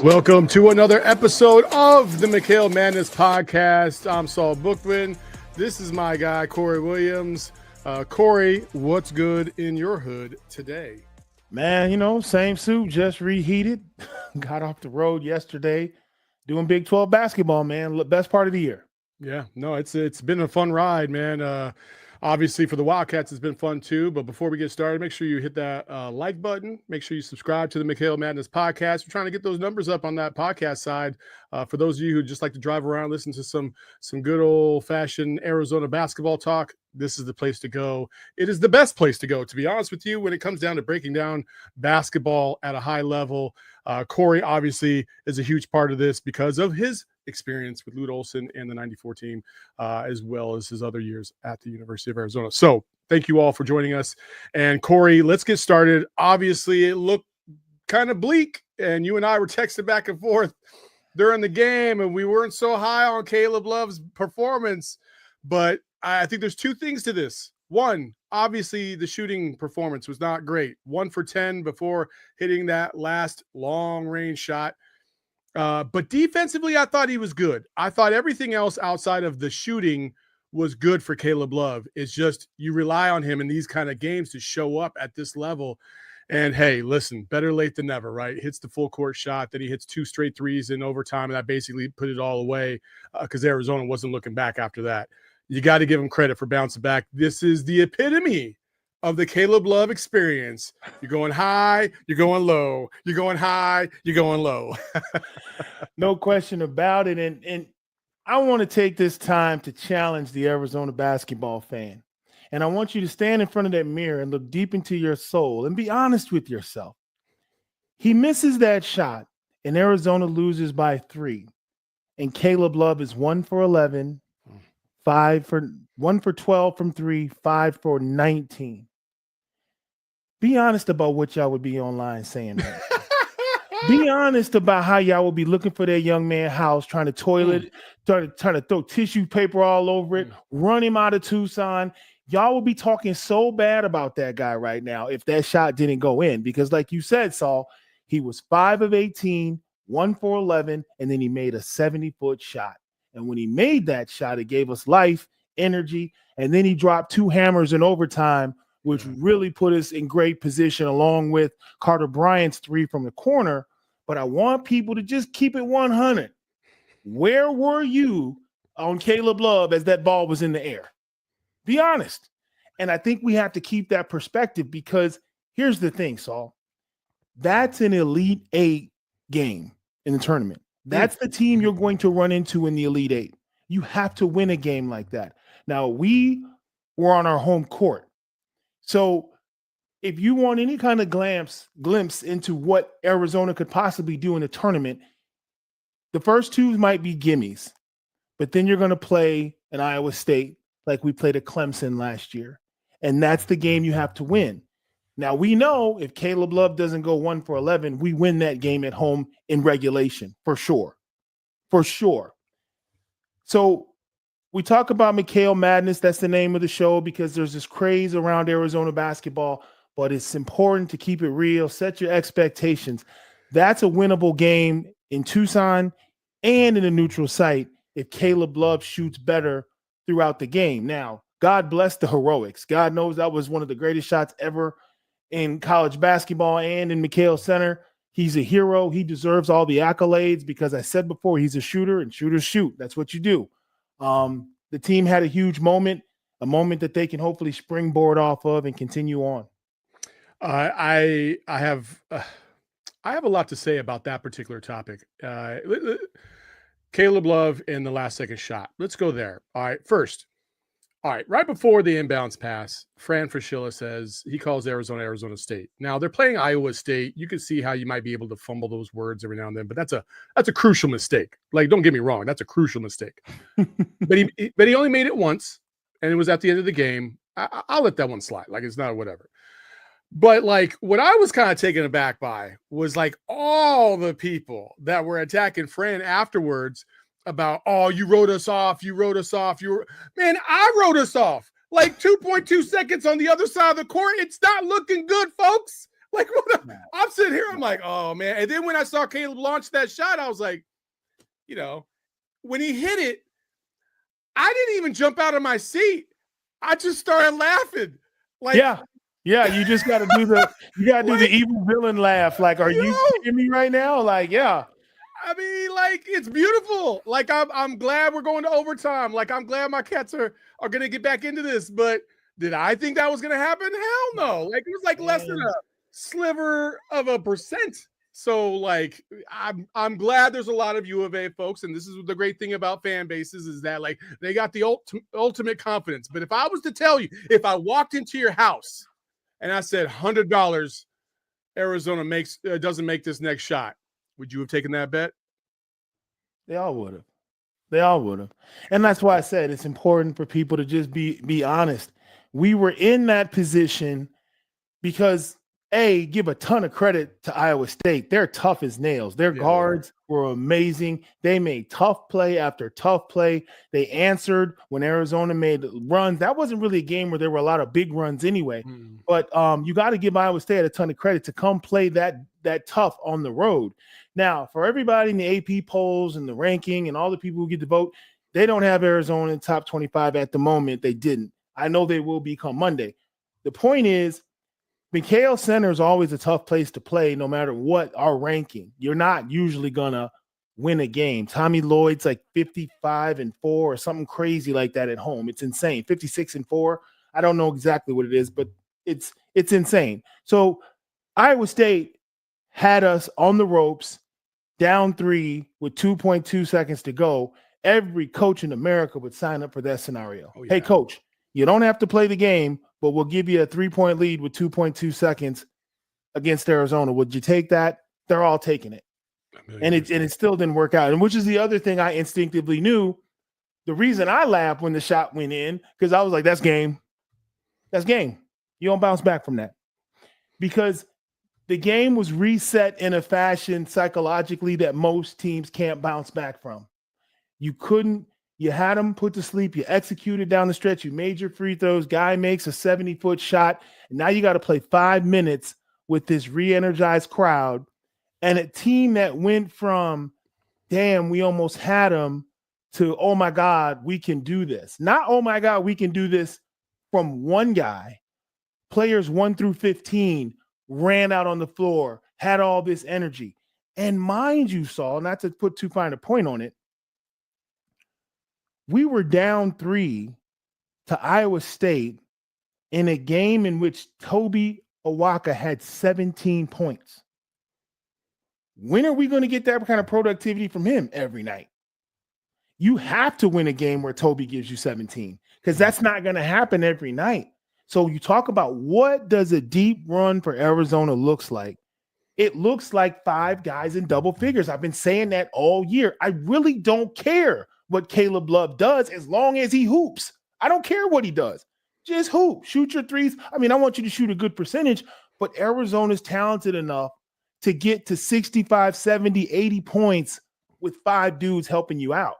Welcome to another episode of the McKale Madness podcast. I'm Saul Bookman. This is my guy, Corey Williams. Corey, what's good in your hood today? Man, same suit, just reheated. Got off the road yesterday doing Big 12 basketball, man. Best part of the year. Yeah, no, it's been a fun ride, man. Obviously, for the Wildcats, it's been fun too. But before we get started, make sure you hit that like button. Make sure you subscribe to the McKale Madness podcast. We're trying to get those numbers up on that podcast side. For those of you who just like to drive around, listen to some good old-fashioned Arizona basketball talk, this is the place to go. It is the best place to go, to be honest with you, when it comes down to breaking down basketball at a high level. Corey, obviously, is a huge part of this because of his experience with Lloyd Olson and the 94 team, as well as his other years at the University of Arizona. So thank you all for joining us. And Corey, let's get started. Obviously, it looked kind of bleak, and you and I were texting back and forth during the game, and we weren't so high on Caleb Love's performance. But I think there's two things to this. One, obviously, the shooting performance was not great. 1 for 10 before hitting that last long-range shot. But defensively, I thought he was good. I thought everything else outside of the shooting was good for Caleb Love. It's just you rely on him in these kind of games to show up at this level. And, hey, listen, better late than never, right? Hits the full court shot, then he hits 2 straight threes in overtime, and that basically put it all away because Arizona wasn't looking back after that. You got to give him credit for bouncing back. This is the epitome of the Caleb Love experience. You're going high, you're going low. You're going high, you're going low. No question about it. And I want to take this time to challenge the Arizona basketball fan. And I want you to stand in front of that mirror and look deep into your soul and be honest with yourself. He misses that shot, and Arizona loses by 3. And Caleb Love is 1 for 11, 1 for 12 from 3, 5 for 19. Be honest about what y'all would be online saying. Be honest about how y'all will be looking for that young man's house, trying to toilet, trying to throw tissue paper all over it, run him out of Tucson. Y'all will be talking so bad about that guy right now if that shot didn't go in. Because like you said, Saul, he was 5 of 18, 1 for 11, and then he made a 70-foot shot. And when he made that shot, it gave us life, energy, and then he dropped 2 hammers in overtime, which really put us in great position along with Carter Bryant's 3 from the corner. But I want people to just keep it 100. Where were you on Caleb Love as that ball was in the air? Be honest. And I think we have to keep that perspective because here's the thing, Saul. That's an Elite 8 game in the tournament. That's the team you're going to run into in the Elite 8. You have to win a game like that. Now, we were on our home court. So if you want any kind of glimpse into what Arizona could possibly do in a tournament, the first 2 might be gimmies. But then you're going to play an Iowa State like we played at Clemson last year. And that's the game you have to win. Now, we know if Caleb Love doesn't go 1 for 11, we win that game at home in regulation, for sure. For sure. So we talk about McKale Madness. That's the name of the show because there's this craze around Arizona basketball, but it's important to keep it real, set your expectations. That's a winnable game in Tucson and in a neutral site if Caleb Love shoots better throughout the game. Now, God bless the heroics. God knows that was one of the greatest shots ever in college basketball and in McKale Center. He's a hero. He deserves all the accolades because I said before, he's a shooter and shooters shoot. That's what you do. The team had a huge moment, a moment that they can hopefully springboard off of and continue on. I have a lot to say about that particular topic. Caleb Love and the last second shot. Let's go there. All right. First, All right, right before the inbounds pass, Fran Fraschilla says he calls Arizona State. Now they're playing Iowa State. You can see how you might be able to fumble those words every now and then, but that's a crucial mistake. Like, don't get me wrong, that's a crucial mistake. but he only made it once, and it was at the end of the game. I'll let that one slide. Like, it's not whatever. But like, what I was kind of taken aback by was like all the people that were attacking Fran afterwards about, oh, you wrote us off. Man, I wrote us off. Like 2.2 seconds on the other side of the court. It's not looking good, folks. Like, I'm sitting here, I'm like, oh, man. And then when I saw Caleb launch that shot, I was like, you know, when he hit it, I didn't even jump out of my seat. I just started laughing. Like, yeah, you just got to do the do the evil villain laugh. Like, are you kidding me right now? Like, yeah. I mean, like, it's beautiful. Like, I'm glad we're going to overtime. Like, I'm glad my Cats are going to get back into this. But did I think that was going to happen? Hell no. Like, it was like less than a sliver of a percent. So, like, I'm glad there's a lot of U of A folks, and this is the great thing about fan bases is that, like, they got the ultimate confidence. But if I was to tell you, if I walked into your house and I said $100, Arizona doesn't make this next shot, would you have taken that bet? They all would have. They all would have. And that's why I said it's important for people to just be honest. We were in that position because, give a ton of credit to Iowa State. They're tough as nails. Their guards were amazing. They made tough play after tough play. They answered when Arizona made runs. That wasn't really a game where there were a lot of big runs anyway. But you got to give Iowa State a ton of credit to come play that tough on the road. Now, for everybody in the AP polls and the ranking and all the people who get to vote, they don't have Arizona in the top 25 at the moment. They didn't. I know they will be come Monday. The point is, McKale Center is always a tough place to play no matter what our ranking. You're not usually going to win a game. Tommy Lloyd's like 55-4 or something crazy like that at home. It's insane. 56-4. I don't know exactly what it is, but it's insane. So Iowa State had us on the ropes, down 3 with 2.2 seconds to go. Every coach in America would sign up for that scenario. Oh, yeah. Hey, coach, you don't have to play the game, but we'll give you a 3-point lead with 2.2 seconds against Arizona. Would you take that? They're all taking it. And it still didn't work out. And which is the other thing I instinctively knew. The reason I laughed when the shot went in, because I was like, that's game. That's game. You don't bounce back from that. Because the game was reset in a fashion psychologically that most teams can't bounce back from. You had them put to sleep. You executed down the stretch. You made your free throws. Guy makes a 70-foot shot. And now you got to play 5 minutes with this re-energized crowd and a team that went from, damn, we almost had them to, oh, my God, we can do this. Not, oh, my God, we can do this from one guy. Players 1 through 15 ran out on the floor, had all this energy. And mind you, Saul, not to put too fine a point on it, we were down 3 to Iowa State in a game in which Toby Awaka had 17 points. When are we going to get that kind of productivity from him every night? You have to win a game where Toby gives you 17 because that's not going to happen every night. So you talk about what does a deep run for Arizona looks like. It looks like 5 guys in double figures. I've been saying that all year. I really don't care what Caleb Love does as long as he hoops. I don't care what he does. Just hoop. Shoot your threes. I mean, I want you to shoot a good percentage, but Arizona's talented enough to get to 65, 70, 80 points with 5 dudes helping you out.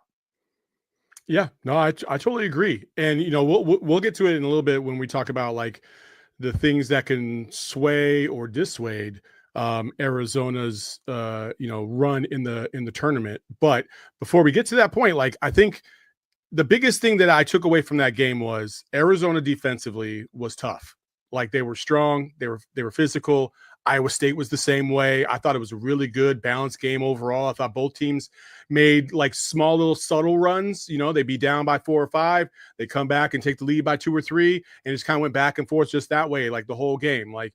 Yeah, no, I totally agree. And, you know, we'll get to it in a little bit when we talk about like the things that can sway or dissuade Arizona's run in the tournament. But before we get to that point, like I think the biggest thing that I took away from that game was Arizona defensively was tough. Like they were strong, they were physical. Iowa State was the same way. I thought it was a really good balanced game overall. I thought both teams made like small little subtle runs. You know, they'd be down by 4 or 5. They come back and take the lead by 2 or 3 and just kind of went back and forth just that way, like the whole game. Like,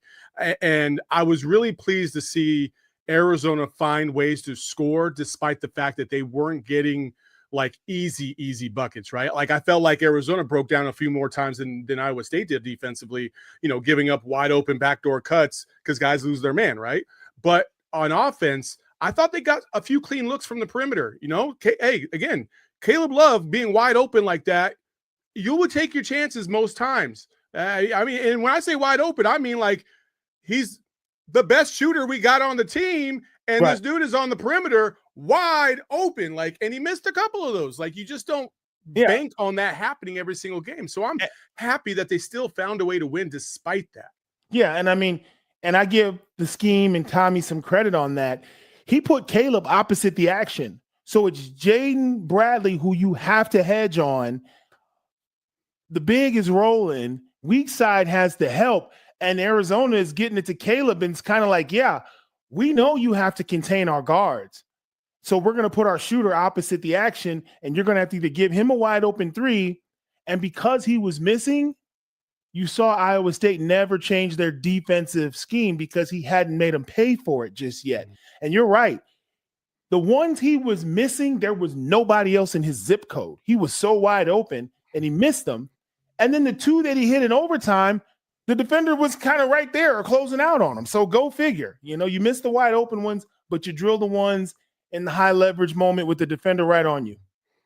and I was really pleased to see Arizona find ways to score despite the fact that they weren't getting like easy buckets, right? Like I felt like Arizona broke down a few more times than Iowa State did defensively, you know, giving up wide open backdoor cuts because guys lose their man, right? But on offense, I thought they got a few clean looks from the perimeter, you know? Hey, again, Caleb Love being wide open like that, you would take your chances most times. I mean, and when I say wide open, I mean like he's the best shooter we got on the team, and This dude is on the perimeter wide open, like, and he missed a couple of those. Like, you just don't bank on that happening every single game. So I'm happy that they still found a way to win despite that. Yeah, and I mean, and I give the scheme and Tommy some credit on that, he put Caleb opposite the action. So it's Jaden Bradley who you have to hedge on. The big is rolling. Weak side has the help. And Arizona is getting it to Caleb. And it's kind of like, yeah, we know you have to contain our guards. So we're going to put our shooter opposite the action. And you're going to have to either give him a wide open three. And because he was missing, you saw Iowa State never change their defensive scheme because he hadn't made them pay for it just yet. And you're right. The ones he was missing, there was nobody else in his zip code. He was so wide open and he missed them. And then the two that he hit in overtime, the defender was kind of right there or closing out on him. So go figure. You know, you missed the wide open ones, but you drill the ones in the high leverage moment with the defender right on you.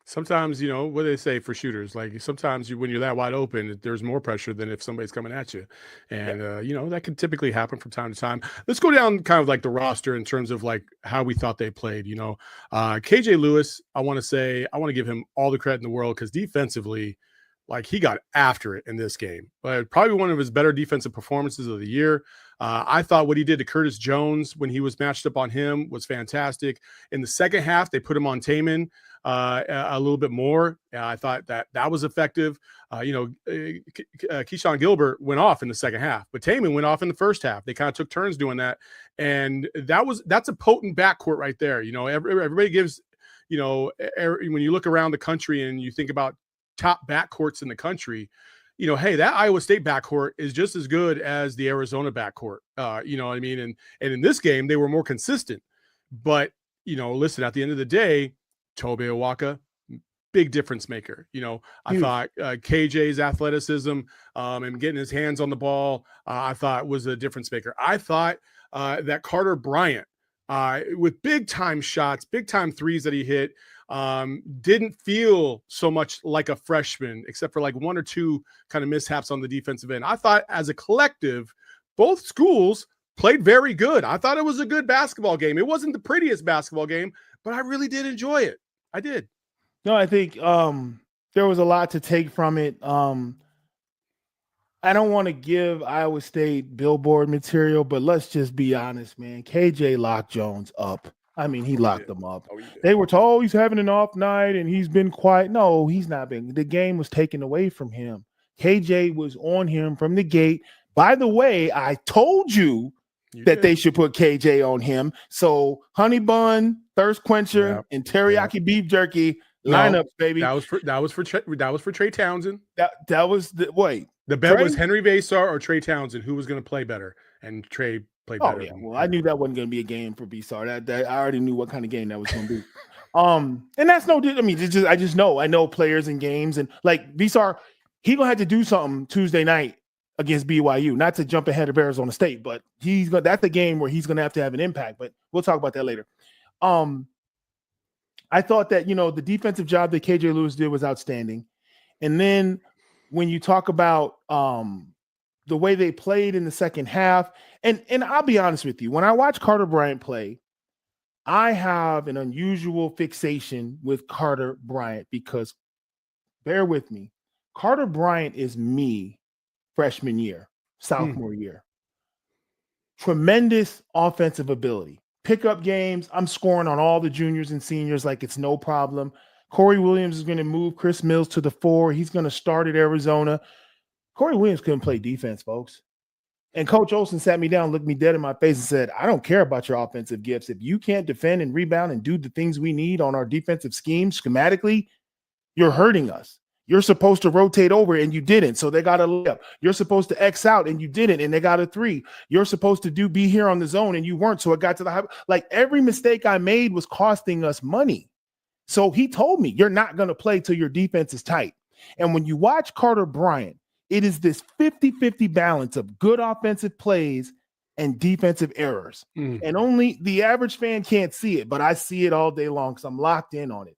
Sometimes, you know, what do they say for shooters? Like sometimes when you're that wide open, there's more pressure than if somebody's coming at you. And, you know, that can typically happen from time to time. Let's go down kind of like the roster in terms of like how we thought they played. You know, KJ Lewis, I want to give him all the credit in the world because defensively, like he got after it in this game. But probably one of his better defensive performances of the year. I thought what he did to Curtis Jones when he was matched up on him was fantastic. In the second half, they put him on Taman a little bit more. I thought that was effective. Keyshawn Gilbert went off in the second half, but Taman went off in the first half. They kind of took turns doing that. And that's a potent backcourt right there. You know, everybody gives, you know, when you look around the country and you think about top backcourts in the country, you know, hey, that Iowa State backcourt is just as good as the Arizona backcourt. You know what I mean? And in this game, they were more consistent. But, you know, listen, at the end of the day, Tobe Awaka, big difference maker. You know, I thought KJ's athleticism and getting his hands on the ball, I thought was a difference maker. I thought that Carter Bryant, with big time shots, big time threes that he hit, didn't feel so much like a freshman, except for like one or two kind of mishaps on the defensive end. I thought as a collective, both schools played very good. I thought it was a good basketball game. It wasn't the prettiest basketball game, but I really did enjoy it. I did. No, I think there was a lot to take from it. I don't want to give Iowa State billboard material, but let's just be honest, man. KJ locked Jones up. I mean, he locked them up. They were told he's having an off night and he's been quiet. No, he's not been. The game was taken away from him. KJ was on him from the gate. By the way, I told you that they should put KJ on him. So honey bun, thirst quencher, and teriyaki beef jerky lineups, baby. That was for Trey Townsend. That was the bet was Henry Vasar or Trey Townsend who was going to play better, and Trey played better. Yeah. Well, I knew that wasn't going to be a game for Vasar. That I already knew what kind of game that was going to be. And that's no. I mean, I just know. I know players in games, and like Vasar, he gonna have to do something Tuesday night against BYU. Not to jump ahead of Arizona State, but that's the game where he's gonna have to have an impact. But we'll talk about that later. I thought that, you know, the defensive job that KJ Lewis did was outstanding. And then when you talk about the way they played in the second half, and I'll be honest with you, when I watch Carter Bryant play, I have an unusual fixation with Carter Bryant because, bear with me, Carter Bryant is me freshman year, sophomore year. Tremendous offensive ability. Pickup games, I'm scoring on all the juniors and seniors like it's no problem. Corey Williams is going to move Chris Mills to the 4. He's going to start at Arizona. Corey Williams couldn't play defense, folks. And Coach Olsen sat me down, looked me dead in my face and said, I don't care about your offensive gifts. If you can't defend and rebound and do the things we need on our defensive scheme schematically, you're hurting us. You're supposed to rotate over and you didn't, so they got a layup. You're supposed to X out and you didn't, and they got a 3. You're supposed to be here on the zone and you weren't, so it got to the high. Like every mistake I made was costing us money. So he told me, you're not going to play till your defense is tight. And when you watch Carter Bryant, it is this 50-50 balance of good offensive plays and defensive errors. And only the average fan can't see it, but I see it all day long because I'm locked in on it.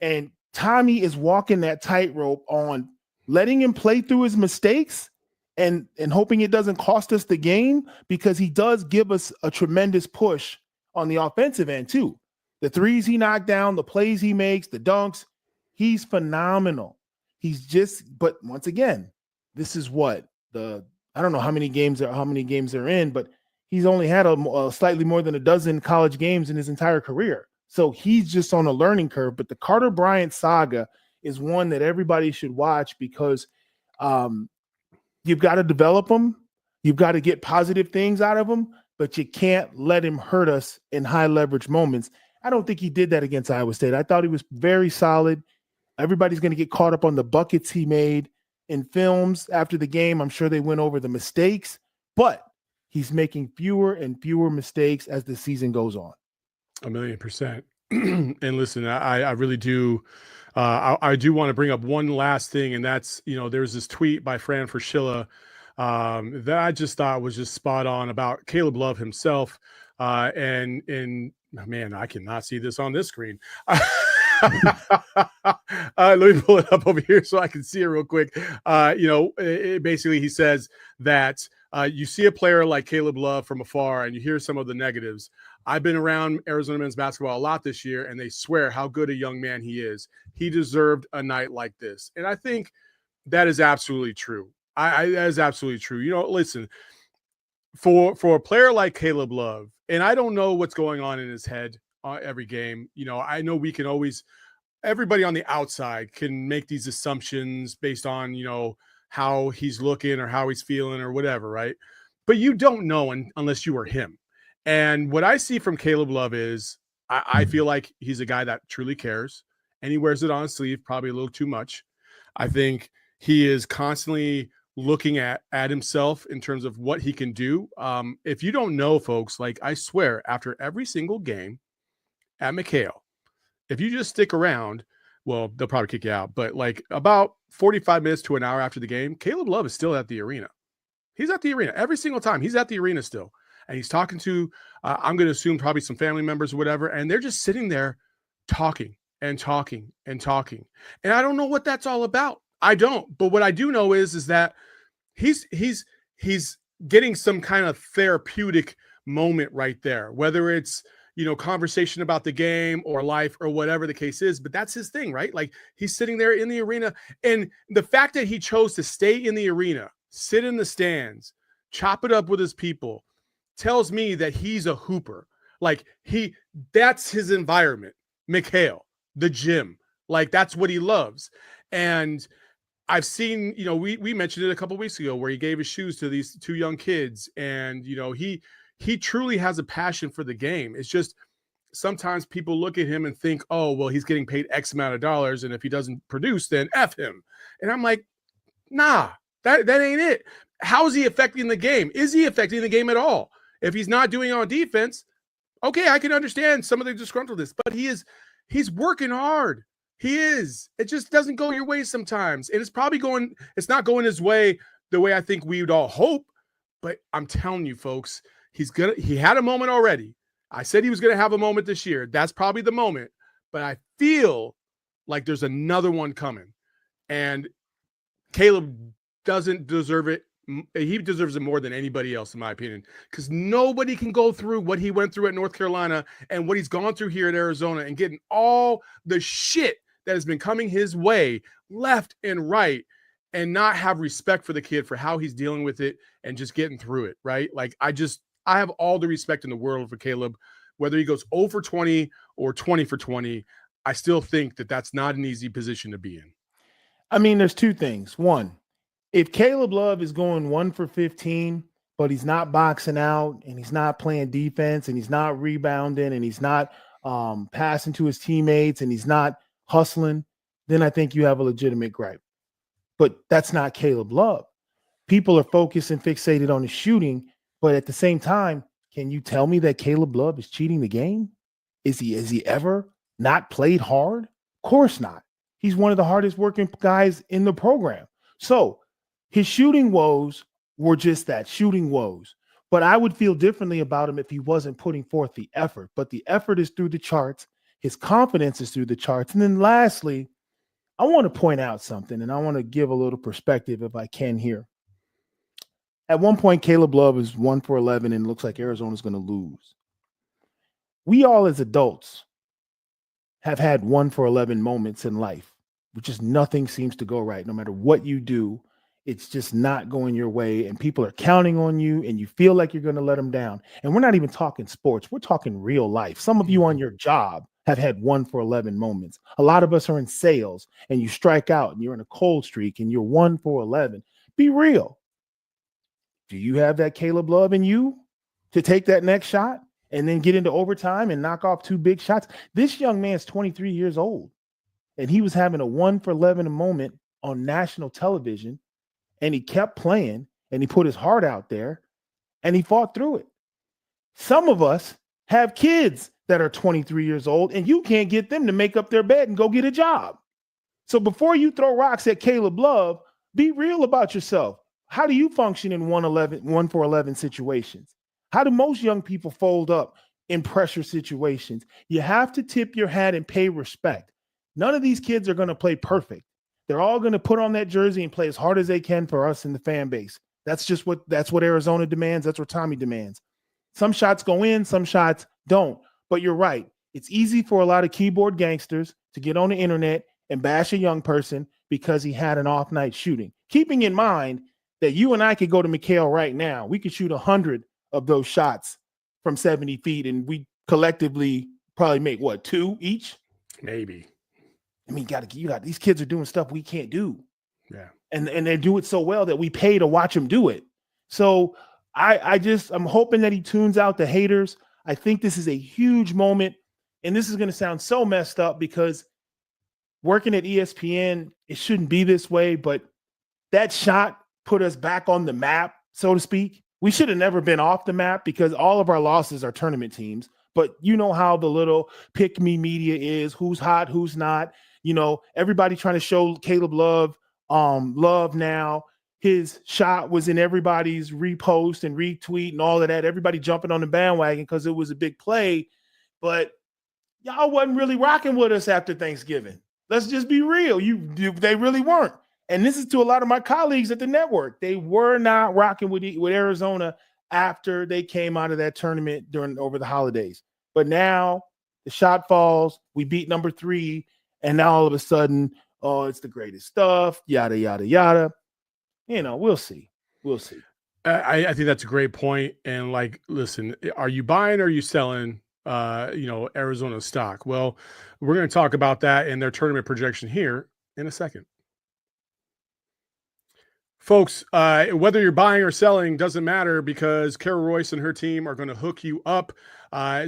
And Tommy is walking that tightrope on letting him play through his mistakes and hoping it doesn't cost us the game, because he does give us a tremendous push on the offensive end too. The threes he knocked down, the plays he makes, the dunks, he's phenomenal. But once again, this is I don't know how many games they're in, but he's only had a slightly more than a dozen college games in his entire career. So he's just on a learning curve. But the Carter Bryant saga is one that everybody should watch because you've got to develop him. You've got to get positive things out of him, but you can't let him hurt us in high leverage moments. I don't think he did that against Iowa State. I thought he was very solid. Everybody's going to get caught up on the buckets he made in films after the game. I'm sure they went over the mistakes, but he's making fewer and fewer mistakes as the season goes on. 1,000,000%. And listen, I really do. I do want to bring up one last thing, and that's, there's this tweet by Fran Fraschilla that I just thought was just spot on about Caleb Love himself. And man, I cannot see this on this screen. Let me pull it up over here so I can see it real quick. Basically he says that you see a player like Caleb Love from afar and you hear some of the negatives. I've been around Arizona men's basketball a lot this year, and they swear how good a young man he is. He deserved a night like this. And I think that is absolutely true. That is absolutely true. Listen, for a player like Caleb Love, and I don't know what's going on in his head every game. I know we can always, everybody on the outside can make these assumptions based on, how he's looking or how he's feeling or whatever, right? But you don't know unless you are him. And what I see from Caleb Love is I feel like he's a guy that truly cares, and he wears it on his sleeve probably a little too much. I think he is constantly looking at himself in terms of what he can do. If you don't know, folks, like I swear, after every single game at McKale, if you just stick around, well, they'll probably kick you out, but like about 45 minutes to an hour after the game, Caleb Love is still at the arena. He's at the arena every single time. He's at the arena still. And he's talking to, I'm going to assume probably some family members or whatever. And they're just sitting there talking and talking and talking. And I don't know what that's all about. I don't. But what I do know is that he's getting some kind of therapeutic moment right there, whether it's, conversation about the game or life or whatever the case is. But that's his thing, right? Like he's sitting there in the arena. And the fact that he chose to stay in the arena, sit in the stands, chop it up with his people, tells me that he's a hooper. Like that's his environment. McKale, the gym, like that's what he loves. And I've seen, we mentioned it a couple of weeks ago where he gave his shoes to these two young kids, and he truly has a passion for the game. It's just sometimes people look at him and think, oh, well, he's getting paid X amount of dollars, and if he doesn't produce, then F him. And I'm like, nah, that ain't it. How is he affecting the game? Is he affecting the game at all? If he's not doing it on defense, okay, I can understand some of the disgruntledness, but he's working hard. He is. It just doesn't go your way sometimes. And it's not going his way the way I think we would all hope. But I'm telling you, folks, he had a moment already. I said he was going to have a moment this year. That's probably the moment. But I feel like there's another one coming. And Caleb doesn't deserve it. He deserves it more than anybody else, in my opinion, because nobody can go through what he went through at North Carolina and what he's gone through here at Arizona and getting all the shit that has been coming his way left and right and not have respect for the kid for how he's dealing with it and just getting through it, right? Like I have all the respect in the world for Caleb, whether he goes 0 for 20 or 20 for 20. I still think that that's not an easy position to be in. I mean, there's two things. One, if Caleb Love is going 1 for 15, but he's not boxing out and he's not playing defense and he's not rebounding and he's not passing to his teammates and he's not hustling, then I think you have a legitimate gripe. But that's not Caleb Love. People are focused and fixated on his shooting, but at the same time, can you tell me that Caleb Love is cheating the game? Is he ever not played hard? Of course not. He's one of the hardest working guys in the program. So his shooting woes were just that, shooting woes. But I would feel differently about him if he wasn't putting forth the effort. But the effort is through the charts. His confidence is through the charts. And then lastly, I want to point out something, and I want to give a little perspective if I can here. At one point, Caleb Love is 1 for 11 and it looks like Arizona's going to lose. We all as adults have had 1 for 11 moments in life, which is nothing seems to go right. No matter what you do, it's just not going your way, and people are counting on you, and you feel like you're going to let them down. And we're not even talking sports. We're talking real life. Some of you on your job have had 1 for 11 moments. A lot of us are in sales, and you strike out and you're in a cold streak and you're 1 for 11. Be real. Do you have that Caleb Love in you to take that next shot and then get into overtime and knock off 2 big shots? This young man's 23 years old, and he was having a 1 for 11 moment on national television, and he kept playing, and he put his heart out there, and he fought through it. Some of us have kids that are 23 years old, and you can't get them to make up their bed and go get a job. So before you throw rocks at Caleb Love, be real about yourself. How do you function in 1 for 11 situations? How do most young people fold up in pressure situations? You have to tip your hat and pay respect. None of these kids are going to play perfect. They're all going to put on that jersey and play as hard as they can for us in the fan base. That's what Arizona demands. That's what Tommy demands. Some shots go in, some shots don't. But you're right. It's easy for a lot of keyboard gangsters to get on the internet and bash a young person because he had an off night shooting. Keeping in mind that you and I could go to McKale right now. We could shoot 100 of those shots from 70 feet, and we collectively probably make 2 each? Maybe. I mean, you got these kids are doing stuff we can't do. Yeah. And they do it so well that we pay to watch them do it. So I'm hoping that he tunes out the haters. I think this is a huge moment, and this is going to sound so messed up because working at ESPN, it shouldn't be this way, but that shot put us back on the map, so to speak. We should have never been off the map because all of our losses are tournament teams. But you know how the little pick me media is, who's hot, who's not. You know, everybody trying to show Caleb Love love now. His shot was in everybody's repost and retweet and all of that. Everybody jumping on the bandwagon because it was a big play. But y'all wasn't really rocking with us after Thanksgiving. Let's just be real. They really weren't. And this is to a lot of my colleagues at the network. They were not rocking with Arizona after they came out of that tournament over the holidays. But now the shot falls. We beat number 3. And now all of a sudden, oh, it's the greatest stuff, yada, yada, yada. You know, we'll see. We'll see. I think that's a great point. And listen, are you buying or are you selling, Arizona stock? Well, we're going to talk about that in their tournament projection here in a second. Folks, whether you're buying or selling doesn't matter because Carol Royce and her team are going to hook you up.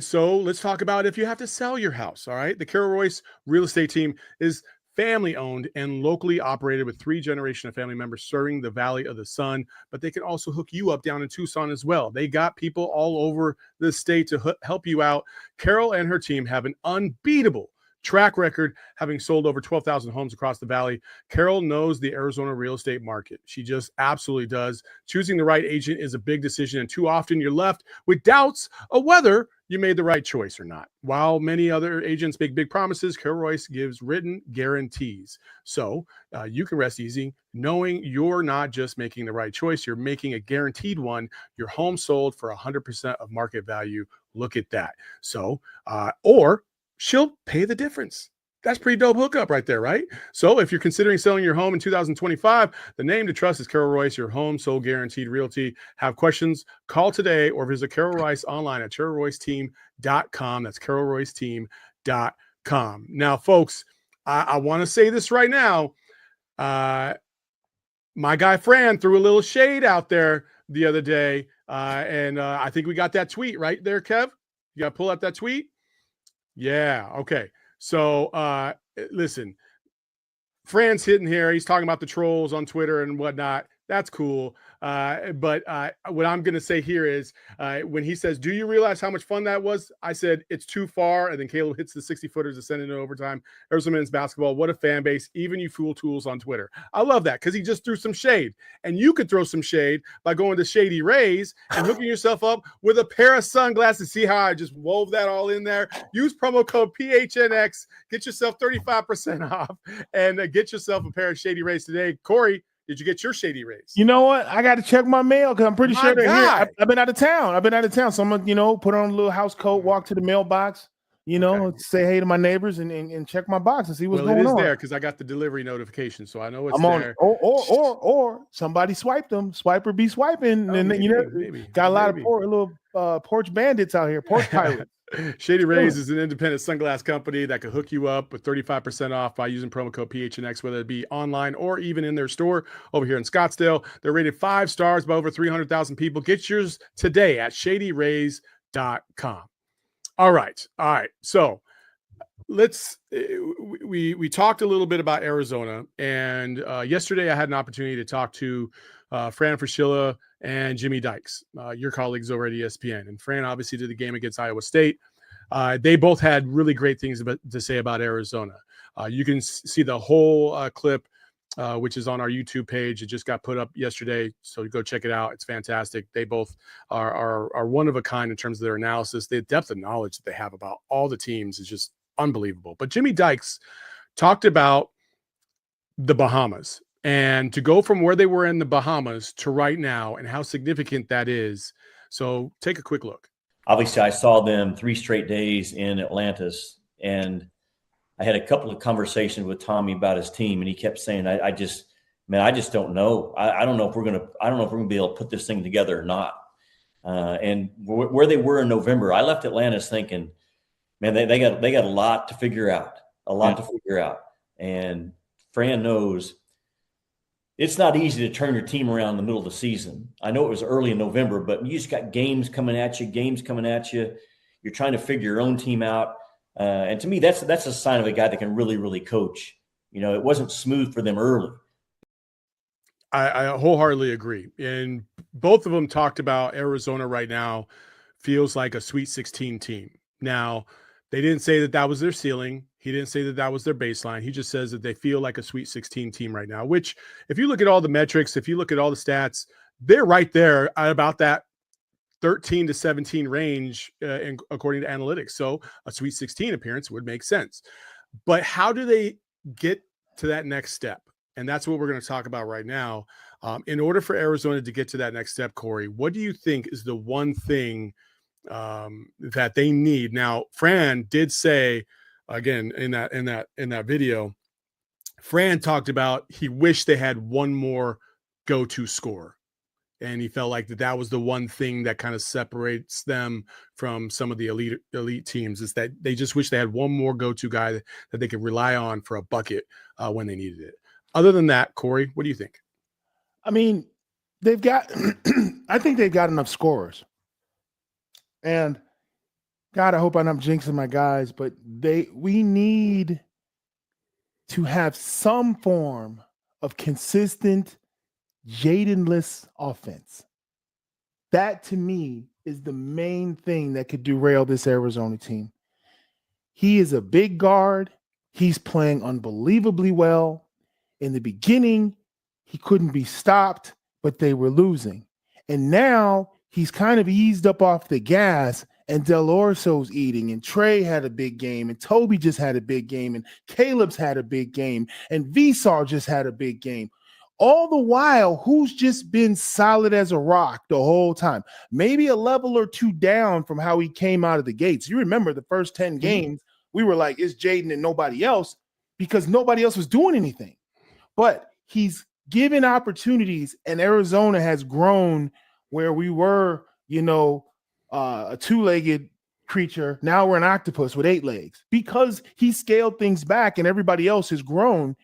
So let's talk about if you have to sell your house. All right. The Carol Royce real estate team is family owned and locally operated with 3 generations of family members serving the Valley of the Sun, but they can also hook you up down in Tucson as well. They got people all over the state to help you out. Carol and her team have an unbeatable track record, having sold over 12,000 homes across the valley. Carol knows the Arizona real estate market. She just absolutely does. Choosing the right agent is a big decision, and too often you're left with doubts of whether you made the right choice or not. While many other agents make big promises, Carol Royce gives written guarantees. So you can rest easy knowing you're not just making the right choice, you're making a guaranteed one. Your home sold for 100% of market value. Look at that. So, or she'll pay the difference. That's pretty dope hookup right there, right? So if you're considering selling your home in 2025, the name to trust is Carol Royce, your home sold guaranteed realty. Have questions? Call today or visit Carol Royce online at carolroyceteam.com. That's carolroyceteam.com. Now, folks, I want to say this right now. My guy Fran threw a little shade out there the other day, and I think we got that tweet right there, Kev. You got to pull up that tweet. Yeah. Okay. So, listen, Fran's hitting here. He's talking about the trolls on Twitter and whatnot. That's cool. But what I'm going to say here is when he says, do you realize how much fun that was? I said, it's too far. And then Caleb hits the 60-footers to send it in overtime. Arizona men's basketball. What a fan base. Even you fool tools on Twitter. I love that because he just threw some shade. And you could throw some shade by going to Shady Rays and hooking yourself up with a pair of sunglasses. See how I just wove that all in there? Use promo code PHNX. Get yourself 35% off and get yourself a pair of Shady Rays today. Corey, did you get your Shady Rays? You know what? I got to check my mail because I'm pretty sure they're here. I've been out of town. So I'm going to, put on a little house coat, walk to the mailbox, say hey to my neighbors and check my box and see what's going on. It is there because I got the delivery notification, so I know it's I'm there. Or somebody swiped them. Swiper be swiping, and maybe got a lot of little porch bandits out here, porch pirates. Shady Rays is an independent sunglass company that can hook you up with 35% off by using promo code PHNX, whether it be online or even in their store over here in Scottsdale. They're rated 5 stars by over 300,000 people. Get yours today at shadyrays.com. All right. So we talked a little bit about Arizona, and yesterday I had an opportunity to talk to Fran Fraschilla and Jimmy Dykes, your colleagues over at ESPN. And Fran obviously did the game against Iowa State. They both had really great things to say about Arizona. You can see the whole clip, which is on our YouTube page. It just got put up yesterday, so go check it out. It's fantastic. They both are one of a kind in terms of their analysis. The depth of knowledge that they have about all the teams is just unbelievable. But Jimmy Dykes talked about the Bahamas, and to go from where they were in the Bahamas to right now and how significant that is. So take a quick look. Obviously, I saw them 3 straight days in Atlantis, and I had a couple of conversations with Tommy about his team, and he kept saying, I just don't know. I don't know if we're gonna be able to put this thing together or not. And where they were in November, I left Atlantis thinking, man, they got a lot to figure out, And Fran knows it's not easy to turn your team around in the middle of the season. I know it was early in November, but you just got games coming at you. You're trying to figure your own team out. And to me, that's a sign of a guy that can really, really coach. It wasn't smooth for them early. I wholeheartedly agree. And both of them talked about Arizona right now feels like a Sweet 16 team. Now, they didn't say that was their ceiling. He didn't say that was their baseline. He just says that they feel like a Sweet 16 team right now, which if you look at all the metrics, if you look at all the stats, they're right there at about that 13 to 17 range, according to analytics. So a Sweet 16 appearance would make sense. But how do they get to that next step? And that's what we're going to talk about right now. In order for Arizona to get to that next step, Corey, what do you think is the one thing that they need? Now, Fran did say, again, in that video, Fran talked about he wished they had one more go-to scorer. And he felt like that was the one thing that kind of separates them from some of the elite teams, is that they just wish they had one more go-to guy that they could rely on for a bucket when they needed it. Other than that, Corey, what do you think? I mean, they've got – I think they've got enough scorers. And, God, I hope I'm not jinxing my guys, but we need to have some form of consistent – Jaden-less offense. That to me is the main thing that could derail this Arizona team. He is a big guard. He's playing unbelievably well. In the beginning, he couldn't be stopped, but they were losing. And now he's kind of eased up off the gas, and Del Orso's eating, and Trey had a big game, and Toby just had a big game, and Caleb's had a big game, and Visar just had a big game. All the while, who's just been solid as a rock the whole time? Maybe a level or two down from how he came out of the gates. You remember the first 10 games, we were like, it's Jaden and nobody else, because nobody else was doing anything. But he's given opportunities, and Arizona has grown where we were, a 2-legged creature. Now we're an octopus with 8 legs because he scaled things back and everybody else has grown.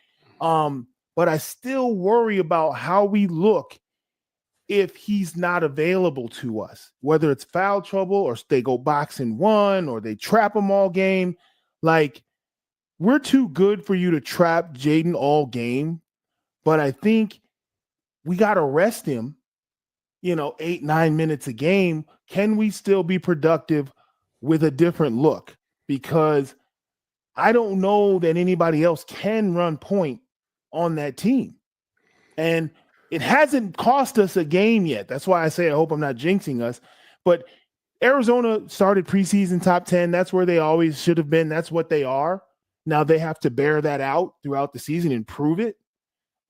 But I still worry about how we look if he's not available to us, whether it's foul trouble or they go boxing 1 or they trap him all game. Like, we're too good for you to trap Jaden all game. But I think we got to rest him, 8-9 minutes a game. Can we still be productive with a different look? Because I don't know that anybody else can run point on that team. And it hasn't cost us a game yet. That's why I say I hope I'm not jinxing us. But Arizona started preseason top 10. That's where they always should have been. That's what they are. Now they have to bear that out throughout the season and prove it.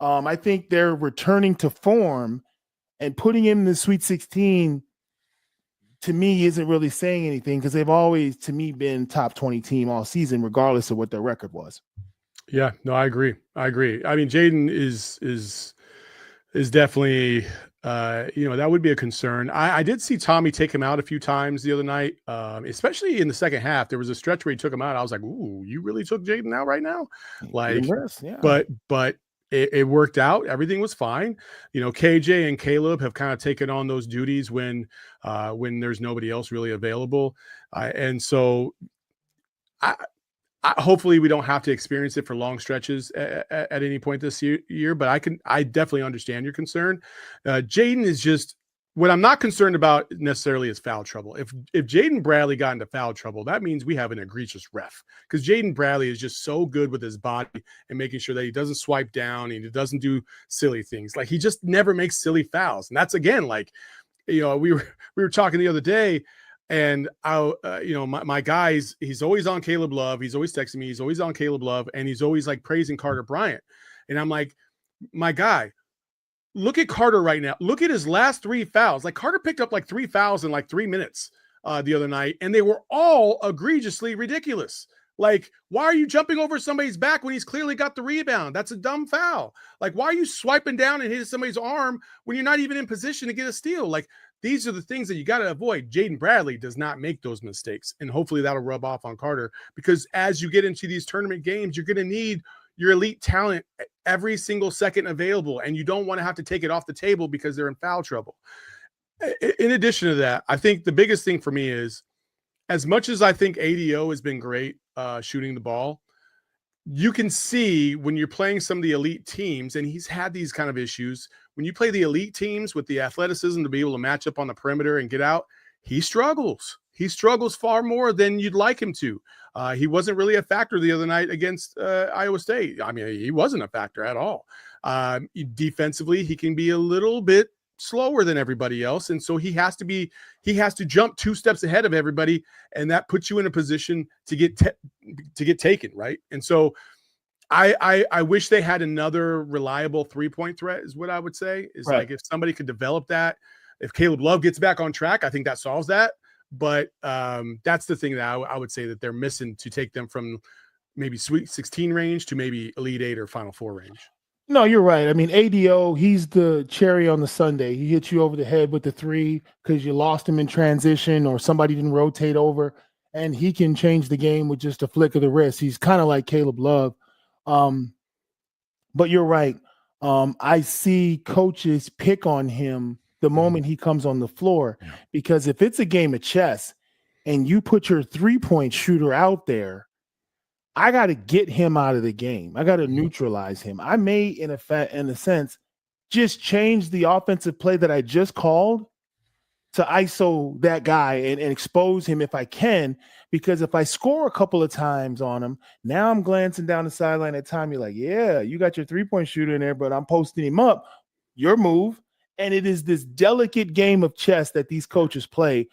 I think they're returning to form, and putting him in the Sweet 16 to me, isn't really saying anything because they've always, to me, been top 20 team all season, regardless of what their record was. Yeah, no, I agree. I mean, Jaden is definitely, that would be a concern. I did see Tommy take him out a few times the other night, especially in the second half. There was a stretch where he took him out. I was like, ooh, you really took Jaden out right now? Like, yeah. but it worked out. Everything was fine. KJ and Caleb have kind of taken on those duties when there's nobody else really available. And so hopefully we don't have to experience it for long stretches at any point this year, but I definitely understand your concern. Jaden is just, what I'm not concerned about necessarily is foul trouble. If Jaden Bradley got into foul trouble, that means we have an egregious ref, because Jaden Bradley is just so good with his body and making sure that he doesn't swipe down and he doesn't do silly things. Like, he just never makes silly fouls. And that's, again, like, we were talking the other day, and my guys, he's always on Caleb Love. He's always texting me. He's always on Caleb Love, and he's always like praising Carter Bryant. And I'm like, my guy, look at Carter right now. Look at his last 3 fouls. Like, Carter picked up like 3 fouls in like 3 minutes the other night, and they were all egregiously ridiculous. Like, why are you jumping over somebody's back when he's clearly got the rebound? That's a dumb foul. Like, why are you swiping down and hitting somebody's arm when you're not even in position to get a steal? Like, these are the things that you got to avoid. Jaden Bradley does not make those mistakes, and hopefully that'll rub off on Carter, because as you get into these tournament games, you're going to need your elite talent every single second available, and you don't want to have to take it off the table because they're in foul trouble. In addition to that, I think the biggest thing for me is, as much as I think ADO has been great shooting the ball, you can see when you're playing some of the elite teams, and he's had these kind of issues, when you play the elite teams with the athleticism to be able to match up on the perimeter and get out, he struggles. He struggles far more than you'd like him to. He wasn't really a factor the other night against Iowa State. I mean, he wasn't a factor at all. Defensively, he can be a little bit slower than everybody else, and so he has to jump 2 steps ahead of everybody, and that puts you in a position to get taken, right? And so I wish they had another reliable 3-point threat, is what I would say. Is right. Like, if somebody could develop that, if Caleb Love gets back on track, I think that solves that. But that's the thing that I would say that they're missing to take them from maybe Sweet 16 range to maybe Elite 8 or Final 4 range. No, you're right. I mean, ADO, he's the cherry on the sundae. He hits you over the head with the 3 because you lost him in transition or somebody didn't rotate over, and he can change the game with just a flick of the wrist. He's kind of like Caleb Love. But you're right. I see coaches pick on him the moment he comes on the floor, because if it's a game of chess and you put your 3-point shooter out there, I got to get him out of the game. I got to neutralize him. I may, in a sense, just change the offensive play that I just called to ISO that guy and expose him if I can, because if I score a couple of times on him, now I'm glancing down the sideline at time. You're like, yeah, you got your 3-point shooter in there, but I'm posting him up. Your move. And it is this delicate game of chess that these coaches play.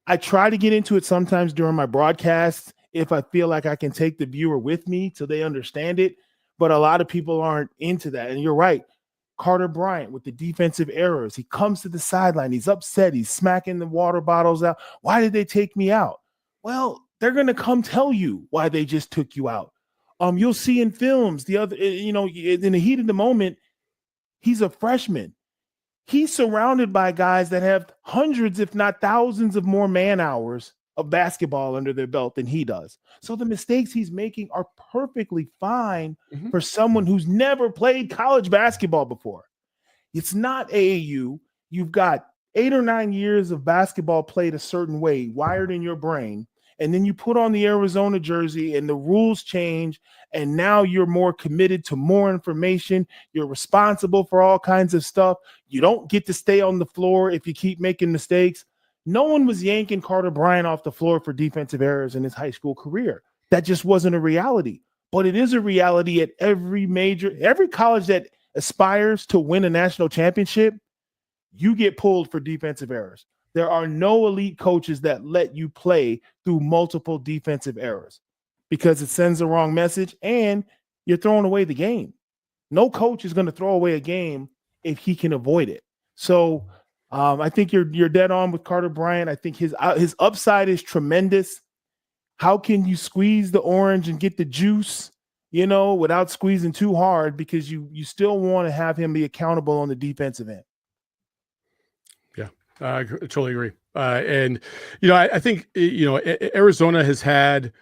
I try to get into it sometimes during my broadcasts if I feel like I can take the viewer with me so they understand it. But a lot of people aren't into that. And you're right. Carter Bryant with the defensive errors. He comes to the sideline. He's upset. He's smacking the water bottles out. Why did they take me out? Well, they're going to come tell you why they just took you out. You'll see in films in the heat of the moment, he's a freshman. He's surrounded by guys that have hundreds, if not thousands, of more man hours of basketball under their belt than he does. So the mistakes he's making are perfectly fine for someone who's never played college basketball before. It's not AAU. You've got 8 or 9 years of basketball played a certain way, wired in your brain, and then you put on the Arizona jersey and the rules change, and now you're more committed to more information. You're responsible for all kinds of stuff. You don't get to stay on the floor if you keep making mistakes. No one was yanking Carter Bryant off the floor for defensive errors in his high school career. That just wasn't a reality. But it is a reality at every college that aspires to win a national championship. You get pulled for defensive errors. There are no elite coaches that let you play through multiple defensive errors because it sends the wrong message and you're throwing away the game. No coach is going to throw away a game if he can avoid it. So I think you're dead on with Carter Bryant. I think his upside is tremendous. How can you squeeze the orange and get the juice, without squeezing too hard, because you still want to have him be accountable on the defensive end. Yeah, I totally agree. And, I think, Arizona has had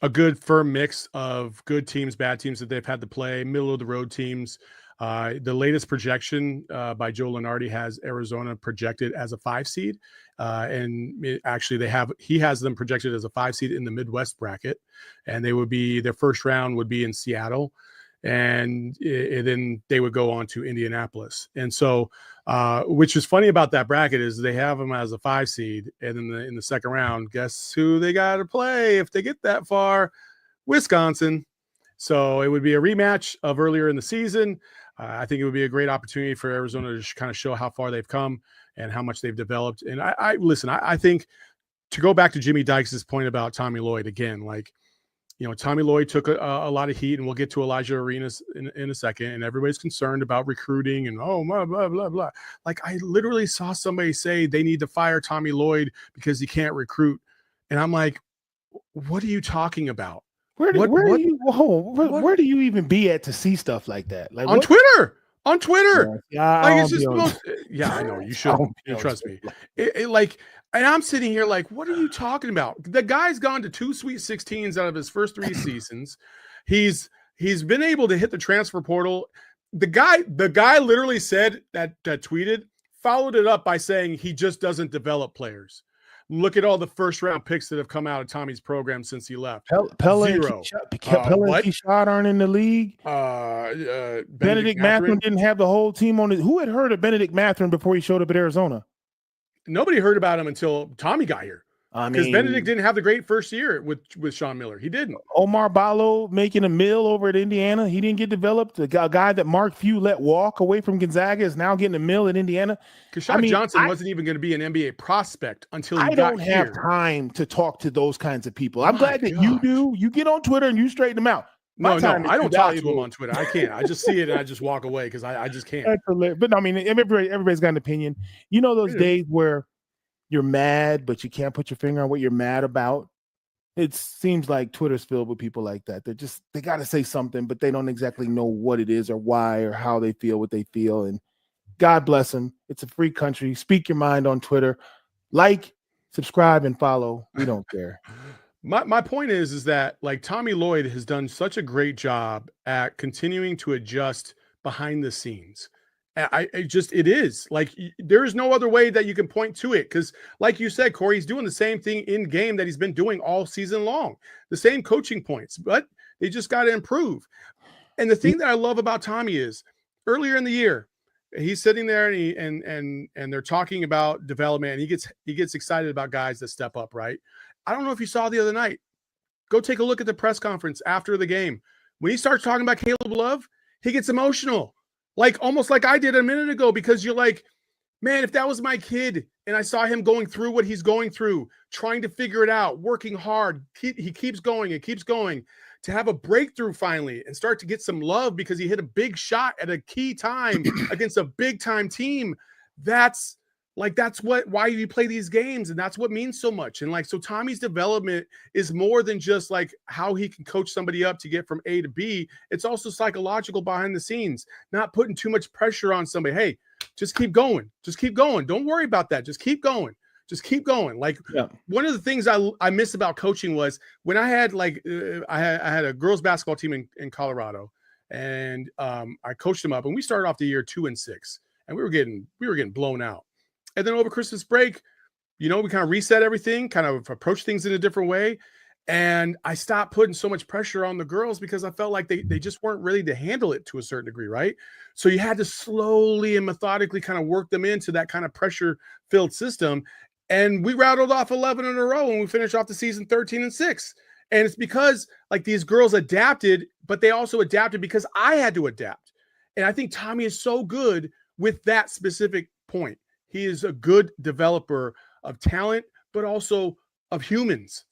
a good firm mix of good teams, bad teams that they've had to play, middle of the road teams. The latest projection by Joe Lunardi has Arizona projected as a 5 seed. He has them projected as a 5 seed in the Midwest bracket, and their first round would be in Seattle. And then they would go on to Indianapolis. And so, which is funny about that bracket is they have them as a 5 seed. And then in the second round, guess who they got to play if they get that far? Wisconsin. So it would be a rematch of earlier in the season. I think it would be a great opportunity for Arizona to kind of show how far they've come and how much they've developed. And I think to go back to Jimmy Dykes' point about Tommy Lloyd again, Tommy Lloyd took a lot of heat, and we'll get to Elijah Arenas in a second, and everybody's concerned about recruiting and blah, blah, blah, blah. Like, I literally saw somebody say they need to fire Tommy Lloyd because he can't recruit. And I'm like, what are you talking about? Where do you even be at to see stuff like that? Like on Twitter. On Twitter. Yeah, it's just the most. Yeah, I know. You should. Trust me. And I'm sitting here like, what are you talking about? The guy's gone to 2 Sweet 16s out of his first 3 seasons. He's been able to hit the transfer portal. The guy literally said that tweeted, followed it up by saying he just doesn't develop players. Look at all the first round picks that have come out of Tommy's program since he left. Pella Zero. Pella and Keshad aren't in the league. Benedict Mathurin didn't have the whole team on it. Who had heard of Benedict Mathurin before he showed up at Arizona? Nobody heard about him until Tommy got here. Because Benedict didn't have the great first year with Sean Miller. He didn't. Omar Ballo making a mill over at Indiana. He didn't get developed. The guy that Mark Few let walk away from Gonzaga is now getting a mill at Indiana. Keshad Johnson wasn't even going to be an NBA prospect until he got here. I don't have time to talk to those kinds of people. I'm glad that you do. You get on Twitter and you straighten them out. No, I don't talk to him on Twitter. I can't. I just see it and I just walk away because I just can't. But everybody's got an opinion. You know those days where you're mad, but you can't put your finger on what you're mad about. It seems like Twitter's filled with people like that. They got to say something, but they don't exactly know what it is or why or how they feel what they feel. And God bless them. It's a free country. Speak your mind on Twitter. Like, subscribe, and follow. We don't care. My point is that like Tommy Lloyd has done such a great job at continuing to adjust behind the scenes. It is like there is no other way that you can point to it because, like you said, Corey, he's doing the same thing in game that he's been doing all season long, the same coaching points, but they just got to improve. And the thing that I love about Tommy is earlier in the year, he's sitting there and they're talking about development, and he gets excited about guys that step up. Right? I don't know if you saw the other night. Go take a look at the press conference after the game when he starts talking about Caleb Love. He gets emotional. Like almost like I did a minute ago, because you're like, man, if that was my kid and I saw him going through what he's going through, trying to figure it out, working hard, he keeps going and keeps going to have a breakthrough finally and start to get some love because he hit a big shot at a key time against a big time team. That's why you play these games. And that's what means so much. And so Tommy's development is more than just like how he can coach somebody up to get from A to B. It's also psychological behind the scenes, not putting too much pressure on somebody. Hey, just keep going. Just keep going. Don't worry about that. Just keep going. Just keep going. One of the things I miss about coaching was when I had I had a girls basketball team in Colorado, and I coached them up, and we started off the year 2-6, and we were getting blown out. And then over Christmas break, we kind of reset everything, kind of approach things in a different way. And I stopped putting so much pressure on the girls because I felt like they just weren't ready to handle it to a certain degree, right? So you had to slowly and methodically kind of work them into that kind of pressure-filled system. And we rattled off 11 in a row and we finished off the season 13-6. And it's because these girls adapted, but they also adapted because I had to adapt. And I think Tommy is so good with that specific point. He is a good developer of talent, but also of humans.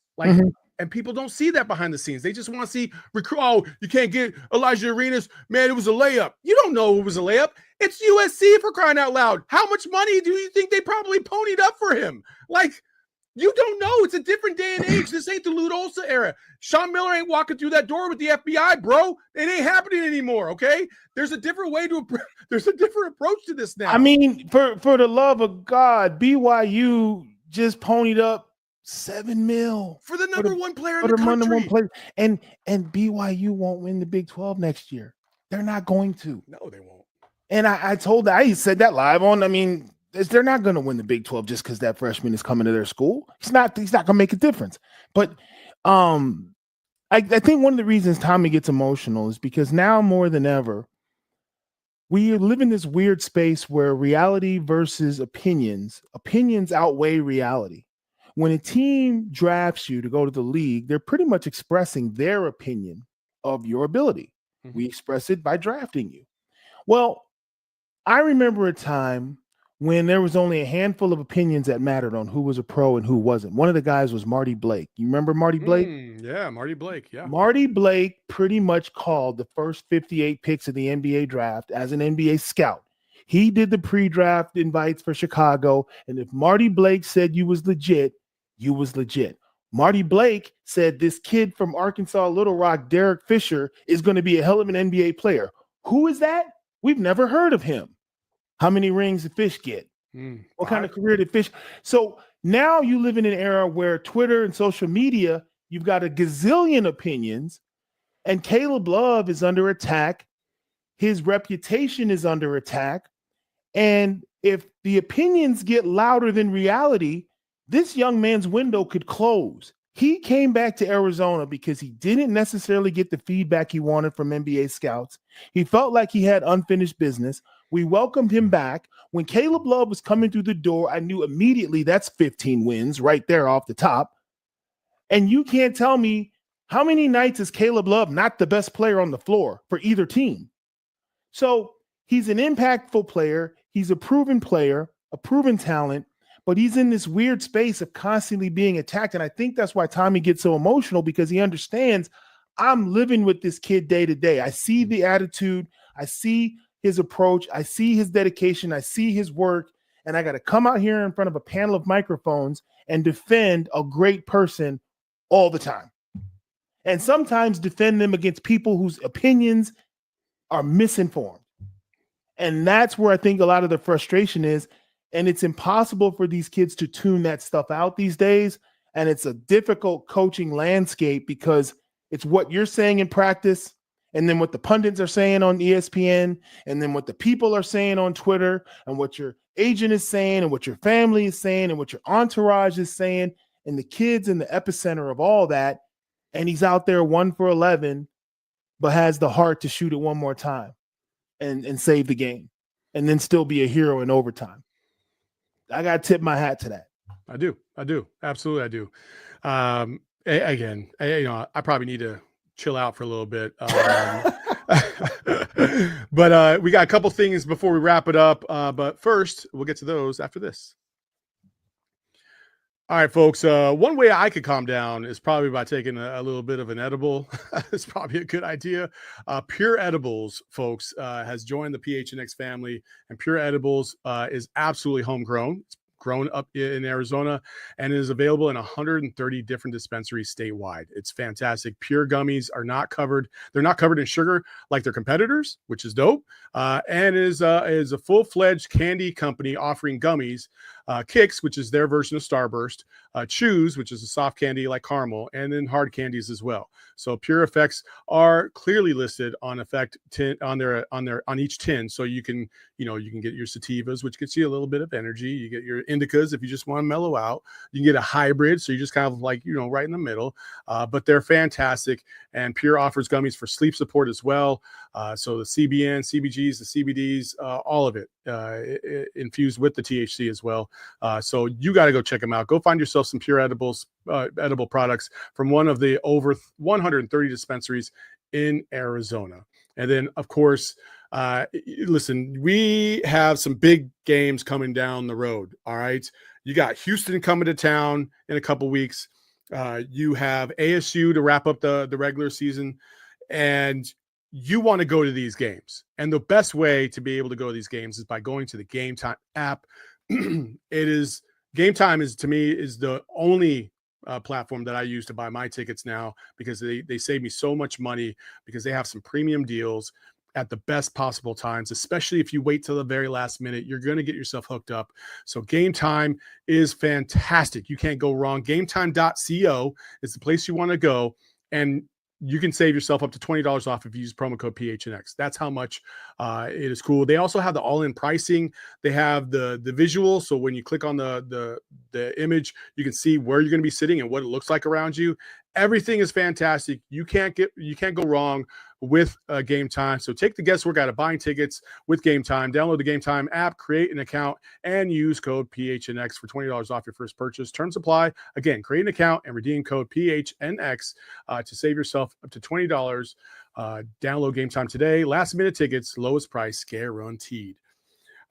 And people don't see that behind the scenes. They just want to see recruit. Oh, you can't get Elijah Arenas. Man, it was a layup. You don't know it was a layup. It's USC, for crying out loud. How much money do you think they probably ponied up for him? Like, you don't know. It's a different day and age. This ain't the Lute Olsa era. Sean Miller ain't walking through that door with the FBI, bro. It ain't happening anymore, okay? There's a different approach to this now. I mean, for the love of God, BYU just ponied up $7 million for the number one player in the country. Number one player. And BYU won't win the Big 12 next year. They're not going to. No, they won't. And I said that live on, they're not going to win the Big 12 just because that freshman is coming to their school. He's not going to make a difference. But I think one of the reasons Tommy gets emotional is because now more than ever, we live in this weird space where reality versus opinions outweigh reality. When a team drafts you to go to the league, they're pretty much expressing their opinion of your ability. Mm-hmm. We express it by drafting you. Well, I remember a time when there was only a handful of opinions that mattered on who was a pro and who wasn't. One of the guys was Marty Blake. You remember Marty Blake? Yeah, Marty Blake, yeah. Marty Blake pretty much called the first 58 picks of the NBA draft as an NBA scout. He did the pre-draft invites for Chicago, and if Marty Blake said you was legit, you was legit. Marty Blake said this kid from Arkansas Little Rock, Derek Fisher, is going to be a hell of an NBA player. Who is that? We've never heard of him. How many rings did Fish get? What kind of career did Fish? So now you live in an era where Twitter and social media, you've got a gazillion opinions, and Caleb Love is under attack. His reputation is under attack. And if the opinions get louder than reality, this young man's window could close. He came back to Arizona because he didn't necessarily get the feedback he wanted from NBA scouts. He felt like he had unfinished business. We welcomed him back. When Caleb Love was coming through the door, I knew immediately that's 15 wins right there off the top. And you can't tell me how many nights is Caleb Love not the best player on the floor for either team. So he's an impactful player. He's a proven player, a proven talent, but he's in this weird space of constantly being attacked. And I think that's why Tommy gets so emotional, because he understands I'm living with this kid day to day. I see the attitude. I see his approach. I see his dedication. I see his work. And I got to come out here in front of a panel of microphones and defend a great person all the time. And sometimes defend them against people whose opinions are misinformed. And that's where I think a lot of the frustration is. And it's impossible for these kids to tune that stuff out these days. And it's a difficult coaching landscape because it's what you're saying in practice, and then what the pundits are saying on ESPN, and then what the people are saying on Twitter, and what your agent is saying, and what your family is saying, and what your entourage is saying, and the kid's in the epicenter of all that. And he's out there 1 for 11, but has the heart to shoot it one more time and save the game, and then still be a hero in overtime. I got to tip my hat to that. I do. Absolutely, I do. Again, I probably need to chill out for a little bit. But we got a couple things before we wrap it up. But first, we'll get to those after this. All right, folks. One way I could calm down is probably by taking a little bit of an edible. It's probably a good idea. Pure Edibles, folks, has joined the PHNX family, and Pure Edibles is absolutely homegrown. It's grown up in Arizona and is available in 130 different dispensaries statewide. It's fantastic. Pure gummies are not covered. They're not covered in sugar like their competitors, which is dope. And is a full-fledged candy company offering gummies, Kicks, which is their version of Starburst, Chews, which is a soft candy like caramel, and then hard candies as well. So Pure Effects are clearly listed on effect on each tin. So you can get your sativas, which gets you a little bit of energy. You get your indicas if you just want to mellow out. You can get a hybrid, so you just kind of like right in the middle. But they're fantastic, and Pure offers gummies for sleep support as well. So the CBN, CBGs, the CBDs, all of it infused with the THC as well. So you got to go check them out. Go find yourself some Pure edible products from one of the over 130 dispensaries in Arizona. And then, of course, listen, we have some big games coming down the road. All right. You got Houston coming to town in a couple weeks. You have ASU to wrap up the regular season. And you want to go to these games. And the best way to be able to go to these games is by going to the Game Time app. Game Time is, to me, is the only platform that I use to buy my tickets now, because they save me so much money, because they have some premium deals at the best possible times. Especially if you wait till the very last minute, you're going to get yourself hooked up. So Game Time is fantastic. You can't go wrong. GameTime.co is the place you want to go, and you can save yourself up to $20 off if you use promo code PHNX. That's how much it is cool. They also have the all-in pricing. They have the visual, so when you click on the image, you can see where you're going to be sitting and what it looks like around you. Everything is fantastic. You can't go wrong with Game Time. So take the guesswork out of buying tickets with Game Time. Download the Game Time app, create an account, and use code PHNX for $20 off your first purchase. Terms apply. Again, create an account and redeem code PHNX to save yourself up to $20. Download Game Time today. Last minute tickets, lowest price guaranteed.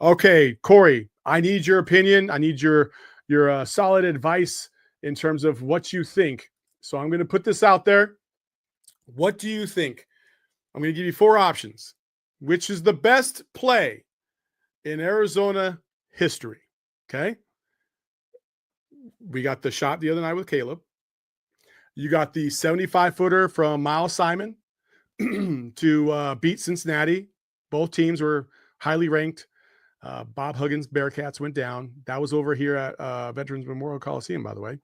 Okay, Corey, I need your opinion. I need your solid advice in terms of what you think. So I'm going to put this out there. What do you think? I'm going to give you 4 options. Which is the best play in Arizona history? Okay. We got the shot the other night with Caleb. You got the 75-footer from Miles Simon to beat Cincinnati. Both teams were highly ranked. Bob Huggins' Bearcats went down. That was over here at Veterans Memorial Coliseum, by the way.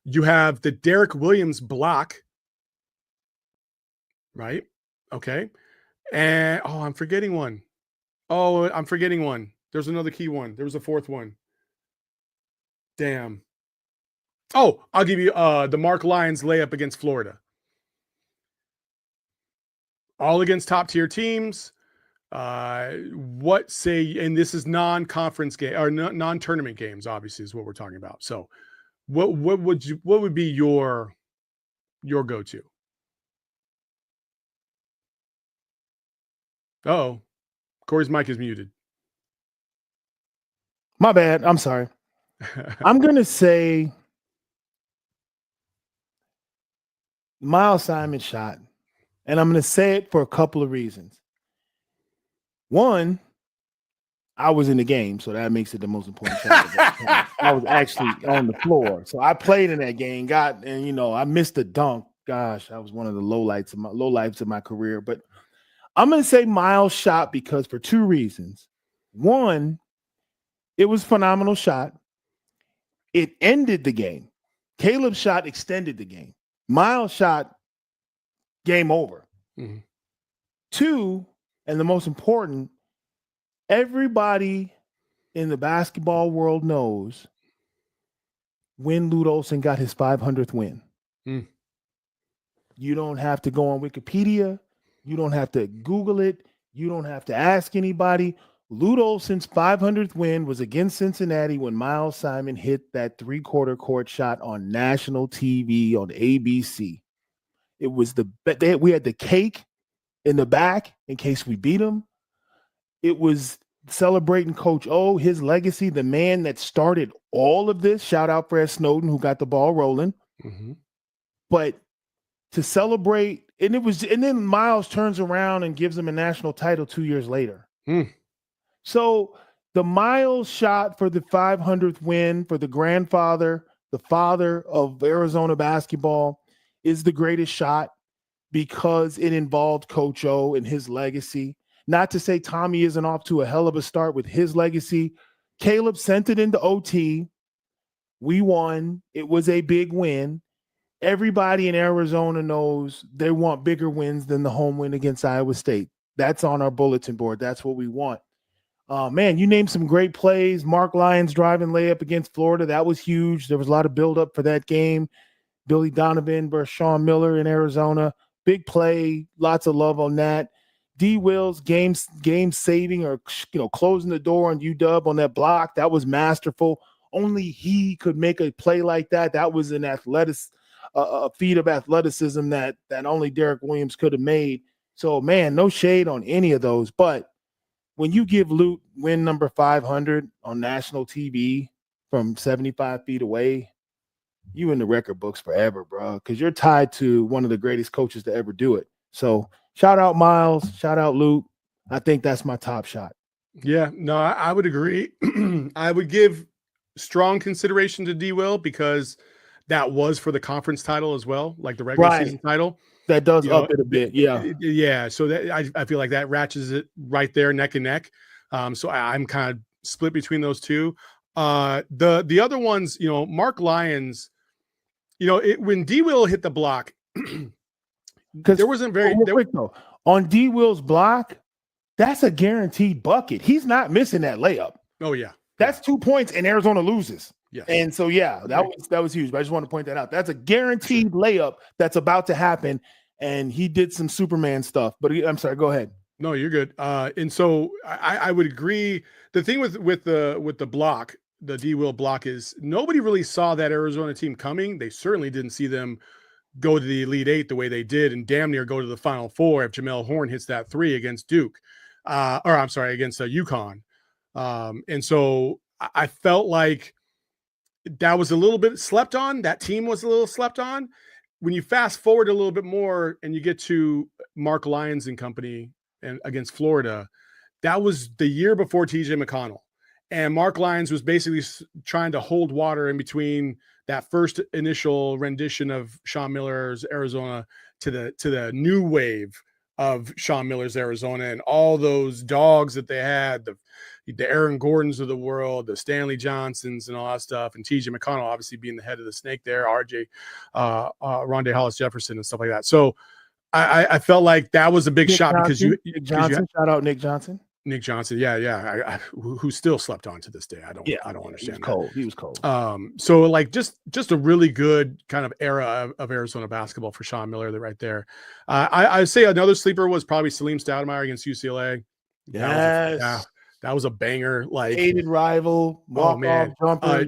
You have the Derek Williams block, right? Okay. And, I'm forgetting one. There's another key one. There was a 4th one. Damn. I'll give you the Mark Lyons layup against Florida. All against top-tier teams. What say, and this is non-conference game or non-tournament games, obviously, is what we're talking about. So what would be your go-to? Oh, Corey's mic is muted. My bad. I'm sorry. I'm going to say Miles Simon shot. And I'm going to say it for a couple of reasons. One, I was in the game, so that makes it the most important shot of that. I was actually on the floor. So I played in that game, I missed the dunk. Gosh, that was one of the lowlights of my career. But I'm going to say Miles shot because for 2 reasons. One, it was a phenomenal shot. It ended the game. Caleb's shot extended the game. Miles shot, game over. Mm-hmm. 2, and the most important, everybody in the basketball world knows when Lloyd Olsen got his 500th win. Mm. You don't have to go on Wikipedia. You don't have to Google it. You don't have to ask anybody. Lloyd Olsen's 500th win was against Cincinnati when Miles Simon hit that 3/4 court shot on national TV on ABC. It was we had the cake in the back in case we beat them. It was celebrating Coach O, his legacy, the man that started all of this. Shout out Fred Snowden, who got the ball rolling. Mm-hmm. But to celebrate, and then Miles turns around and gives him a national title 2 years later. Mm. So the Miles shot for the 500th win for the grandfather, the father of Arizona basketball, is the greatest shot because it involved Coach O and his legacy. Not to say Tommy isn't off to a hell of a start with his legacy. Caleb sent it into OT. We won. It was a big win. Everybody in Arizona knows they want bigger wins than the home win against Iowa State. That's on our bulletin board. That's what we want. Man, you named some great plays. Mark Lyons driving layup against Florida. That was huge. There was a lot of buildup for that game. Billy Donovan versus Sean Miller in Arizona. Big play. Lots of love on that. D. Will's game saving or closing the door on UW on that block. That was masterful. Only he could make a play like that. That was an a feat of athleticism that only Derek Williams could have made. So, man, no shade on any of those. But when you give Luke win number 500 on national TV from 75 feet away, you in the record books forever, bro, because you're tied to one of the greatest coaches to ever do it. So Shout out Miles. Shout out Luke. I think that's my top shot. Yeah, no, I would agree. I would give strong consideration to D Will because that was for the conference title as well, like the regular season title. That does up it a bit. Yeah. Yeah. So that I feel like that ratchets it right there neck and neck. So I'm kind of split between those two. The other ones, Mark Lyons, when D Will hit the block, because there wasn't very quick though. On D Will's block, that's a guaranteed bucket. He's not missing that layup. Oh yeah. That's 2 points and Arizona loses. Yeah. And so that was huge. But I just want to point that out. That's a guaranteed layup that's about to happen. And he did some Superman stuff. But I'm sorry, go ahead. No, you're good. And so I would agree. The thing with the block, the D Will block, is nobody really saw that Arizona team coming. They certainly didn't see them go to the Elite Eight the way they did and damn near go to the Final Four if Jamel Horn hits that three against Duke, against UConn. And so I felt like that was a little bit slept on. That team was a little slept on. When you fast forward a little bit more and you get to Mark Lyons and company and against Florida, that was the year before TJ McConnell. And Mark Lyons was basically trying to hold water in between that first initial rendition of Sean Miller's Arizona to the new wave of Sean Miller's Arizona and all those dogs that they had, the Aaron Gordons of the world, the Stanley Johnsons and all that stuff, and TJ McConnell obviously being the head of the snake there, RJ, Rondé Hollis Jefferson and stuff like that. So I felt like that was a big shot because Nick Johnson, shout out Nick Johnson. Nick Johnson, yeah, who still slept on to this day. I don't understand. He was cold. So like just a really good kind of era of Arizona basketball for Sean Miller right there. I say another sleeper was probably Salim Stoudemire against UCLA. Yes, that was a banger. Like hated rival, walk-off jumper.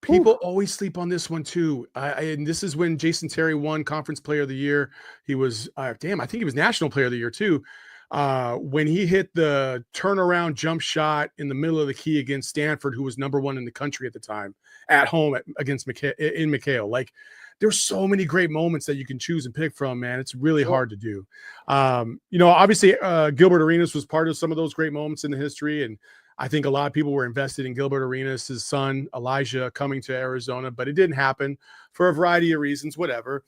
People always sleep on this one too. And this is when Jason Terry won Conference Player of the Year. He was I think he was National Player of the Year too. When he hit the turnaround jump shot in the middle of the key against Stanford, who was number one in the country at the time, at home against McKale. Like, there's so many great moments that you can choose and pick from, man. It's really hard to do. Obviously, Gilbert Arenas was part of some of those great moments in the history, and I think a lot of people were invested in Gilbert Arenas, his son Elijah, coming to Arizona, but it didn't happen for a variety of reasons. Whatever.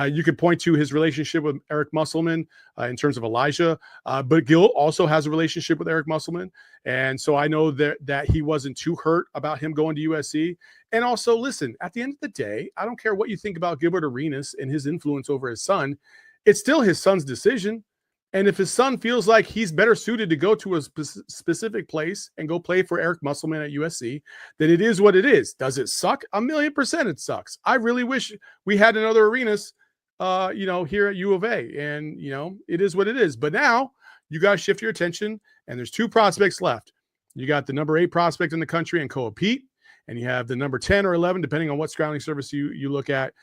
You could point to his relationship with Eric Musselman in terms of Elijah, but Gil also has a relationship with Eric Musselman. And so I know that he wasn't too hurt about him going to USC. And also, listen, at the end of the day, I don't care what you think about Gilbert Arenas and his influence over his son. It's still his son's decision. And if his son feels like he's better suited to go to a specific place and go play for Eric Musselman at USC, then it is what it is. Does it suck? 1,000,000% it sucks. I really wish we had another Arenas here at U of A, and it is what it is. But now you guys shift your attention, and there's two prospects left. You got the number 8 prospect in the country in Koa Pete, and you have the number 10 or 11, depending on what scouting service you look at,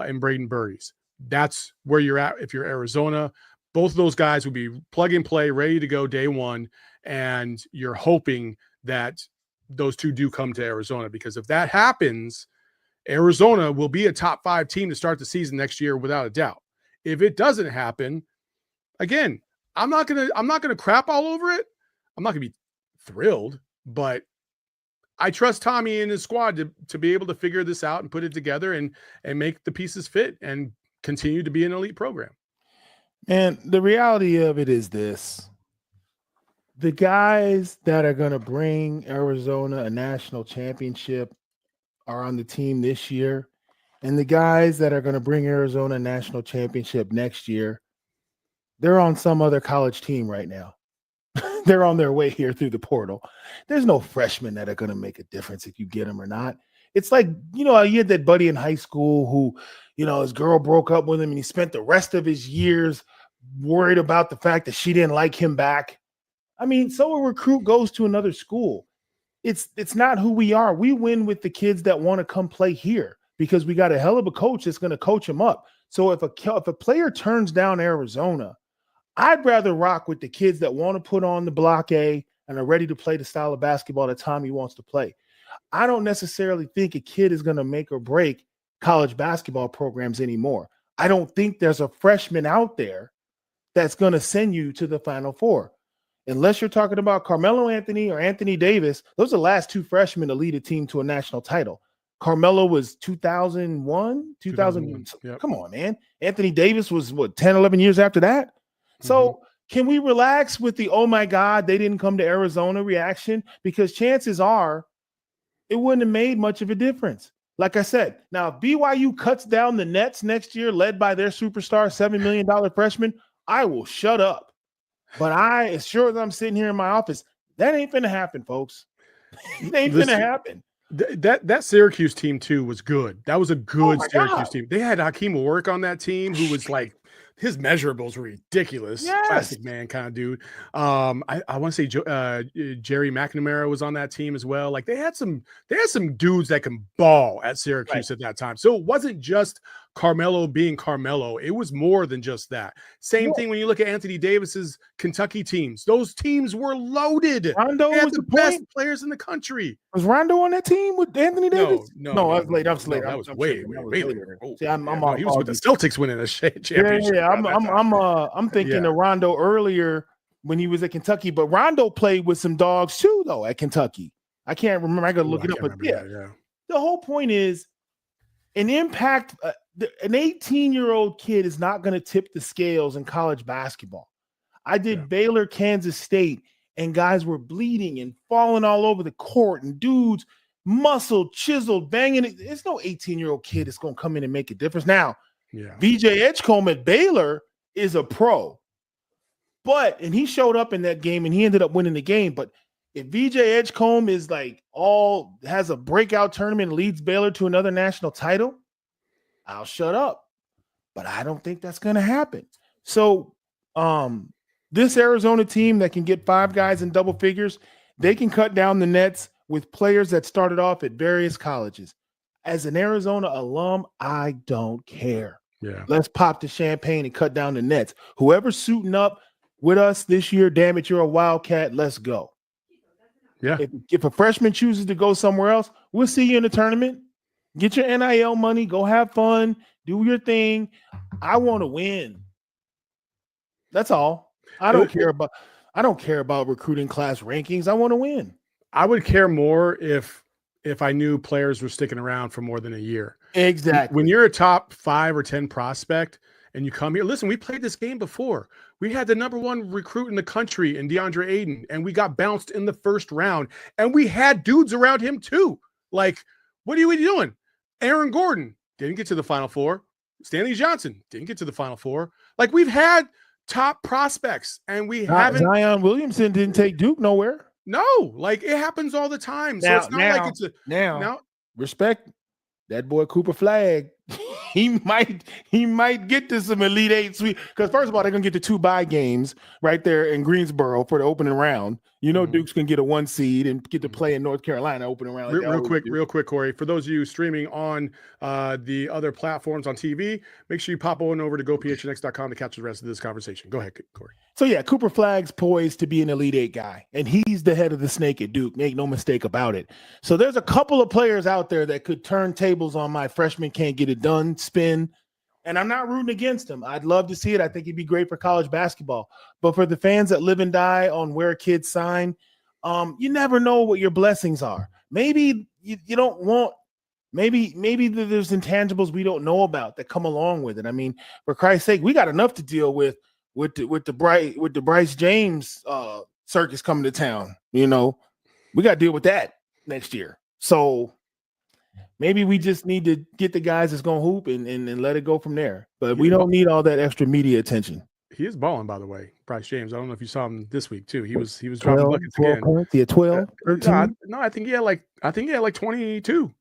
in Braden Burries. That's where you're at if you're Arizona. Both of those guys would be plug and play, ready to go day one, and you're hoping that those two do come to Arizona, because if that happens, Arizona will be a top 5 team to start the season next year without a doubt. If it doesn't happen, again, I'm not gonna crap all over it. I'm not gonna be thrilled, but I trust Tommy and his squad to be able to figure this out and put it together and make the pieces fit and continue to be an elite program. And the reality of it is this: the guys that are going to bring Arizona a national championship are on the team this year, and the guys that are going to bring Arizona a national championship next year, they're on some other college team right now. They're on their way here through the portal. There's no freshmen that are going to make a difference if you get them or not. It's like, you had that buddy in high school who, his girl broke up with him and he spent the rest of his years worried about the fact that she didn't like him back. I mean, so a recruit goes to another school. It's not who we are. We win with the kids that want to come play here because we got a hell of a coach that's going to coach them up. So if a player turns down Arizona, I'd rather rock with the kids that want to put on the block A and are ready to play the style of basketball that Tommy wants to play. I don't necessarily think a kid is going to make or break college basketball programs anymore. I don't think there's a freshman out there that's going to send you to the Final Four. Unless you're talking about Carmelo Anthony or Anthony Davis, those are the last two freshmen to lead a team to a national title. Carmelo was 2001, 2001. Yep. Come on, man. Anthony Davis was, 10, 11 years after that? So can we relax with the, oh, my God, they didn't come to Arizona reaction? Because chances are it wouldn't have made much of a difference. Like I said, now if BYU cuts down the Nets next year, led by their superstar, $7 million freshman, I will shut up. But as sure as I'm sitting here in my office, that ain't finna happen, folks. It ain't finna happen. That Syracuse team too was good. That was a good Syracuse team. They had Hakeem Warwick on that team, who was like, his measurables were ridiculous. Yes. Plastic man kind of dude. I want to say Jerry McNamara was on that team as well. Like they had some dudes that can ball at Syracuse at that time. So it wasn't just Carmelo being Carmelo. It was more than just that. Same thing when you look at Anthony Davis's Kentucky teams. Those teams were loaded. Rondo was the best players in the country. Was Rondo on that team with Anthony Davis? No, I was late. I was late. That was way later. See, I'm he was with the Celtics winning a championship. Yeah. I'm thinking of Rondo earlier when he was at Kentucky, but Rondo played with some dogs too, though, at Kentucky. I can't remember. I got to look it up. But the whole point is an impact. An 18-year-old kid is not going to tip the scales in college basketball. I did Baylor, Kansas State, and guys were bleeding and falling all over the court, and dudes muscled, chiseled, banging it. There's no 18-year-old kid that's going to come in and make a difference. Now, VJ Edgecombe at Baylor is a pro, and he showed up in that game and he ended up winning the game. But if VJ Edgecombe is has a breakout tournament and leads Baylor to another national title, I'll shut up. But I don't think that's going to happen. So this Arizona team that can get 5 guys in double figures, they can cut down the nets with players that started off at various colleges. As an Arizona alum, I don't care. Yeah. Let's pop the champagne and cut down the nets. Whoever's suiting up with us this year, damn it, you're a Wildcat. Let's go. Yeah. If a freshman chooses to go somewhere else, we'll see you in the tournament. Get your NIL money. Go have fun. Do your thing. I want to win. That's all. I don't care about recruiting class rankings. I want to win. I would care more if I knew players were sticking around for more than a year. Exactly. When you're a top 5 or 10 prospect and you come here, listen, we played this game before. We had the number 1 recruit in the country in DeAndre Ayton, and we got bounced in the first round. And we had dudes around him too. Like, what are we doing? Aaron Gordon didn't get to the Final Four. Stanley Johnson didn't get to the Final Four. Like, we've had top prospects, and we haven't. Zion Williamson didn't take Duke nowhere. No, like it happens all the time. So it's not like it's now respect that boy Cooper Flagg. He might get to some Elite Eight sweet, because first of all, they're gonna get the 2 bye games right there in Greensboro for the opening round. You know, Duke's gonna get a 1 seed and get to play in North Carolina opening round. Real quick, Corey. For those of you streaming on the other platforms on TV, make sure you pop on over to gophnx.com to catch the rest of this conversation. Go ahead, Corey. So yeah, Cooper Flagg's poised to be an Elite Eight guy, and he's the head of the snake at Duke. Make no mistake about it. So there's a couple of players out there that could turn tables on my freshman can't get it done spin, and I'm not rooting against him. I'd love to see it. I think it'd be great for college basketball. But for the fans that live and die on where kids sign, you never know what your blessings are. Maybe you don't want. Maybe there's intangibles we don't know about that come along with it. I mean, for Christ's sake, we got enough to deal with the Bryce James circus coming to town. You know, we got to deal with that next year. So maybe we just need to get the guys that's going to hoop and let it go from there. But we don't need all that extra media attention. He is balling, by the way, Bryce James. I don't know if you saw him this week too. He was dropping buckets again. Points. He had 12, 13? No, I think he had like 22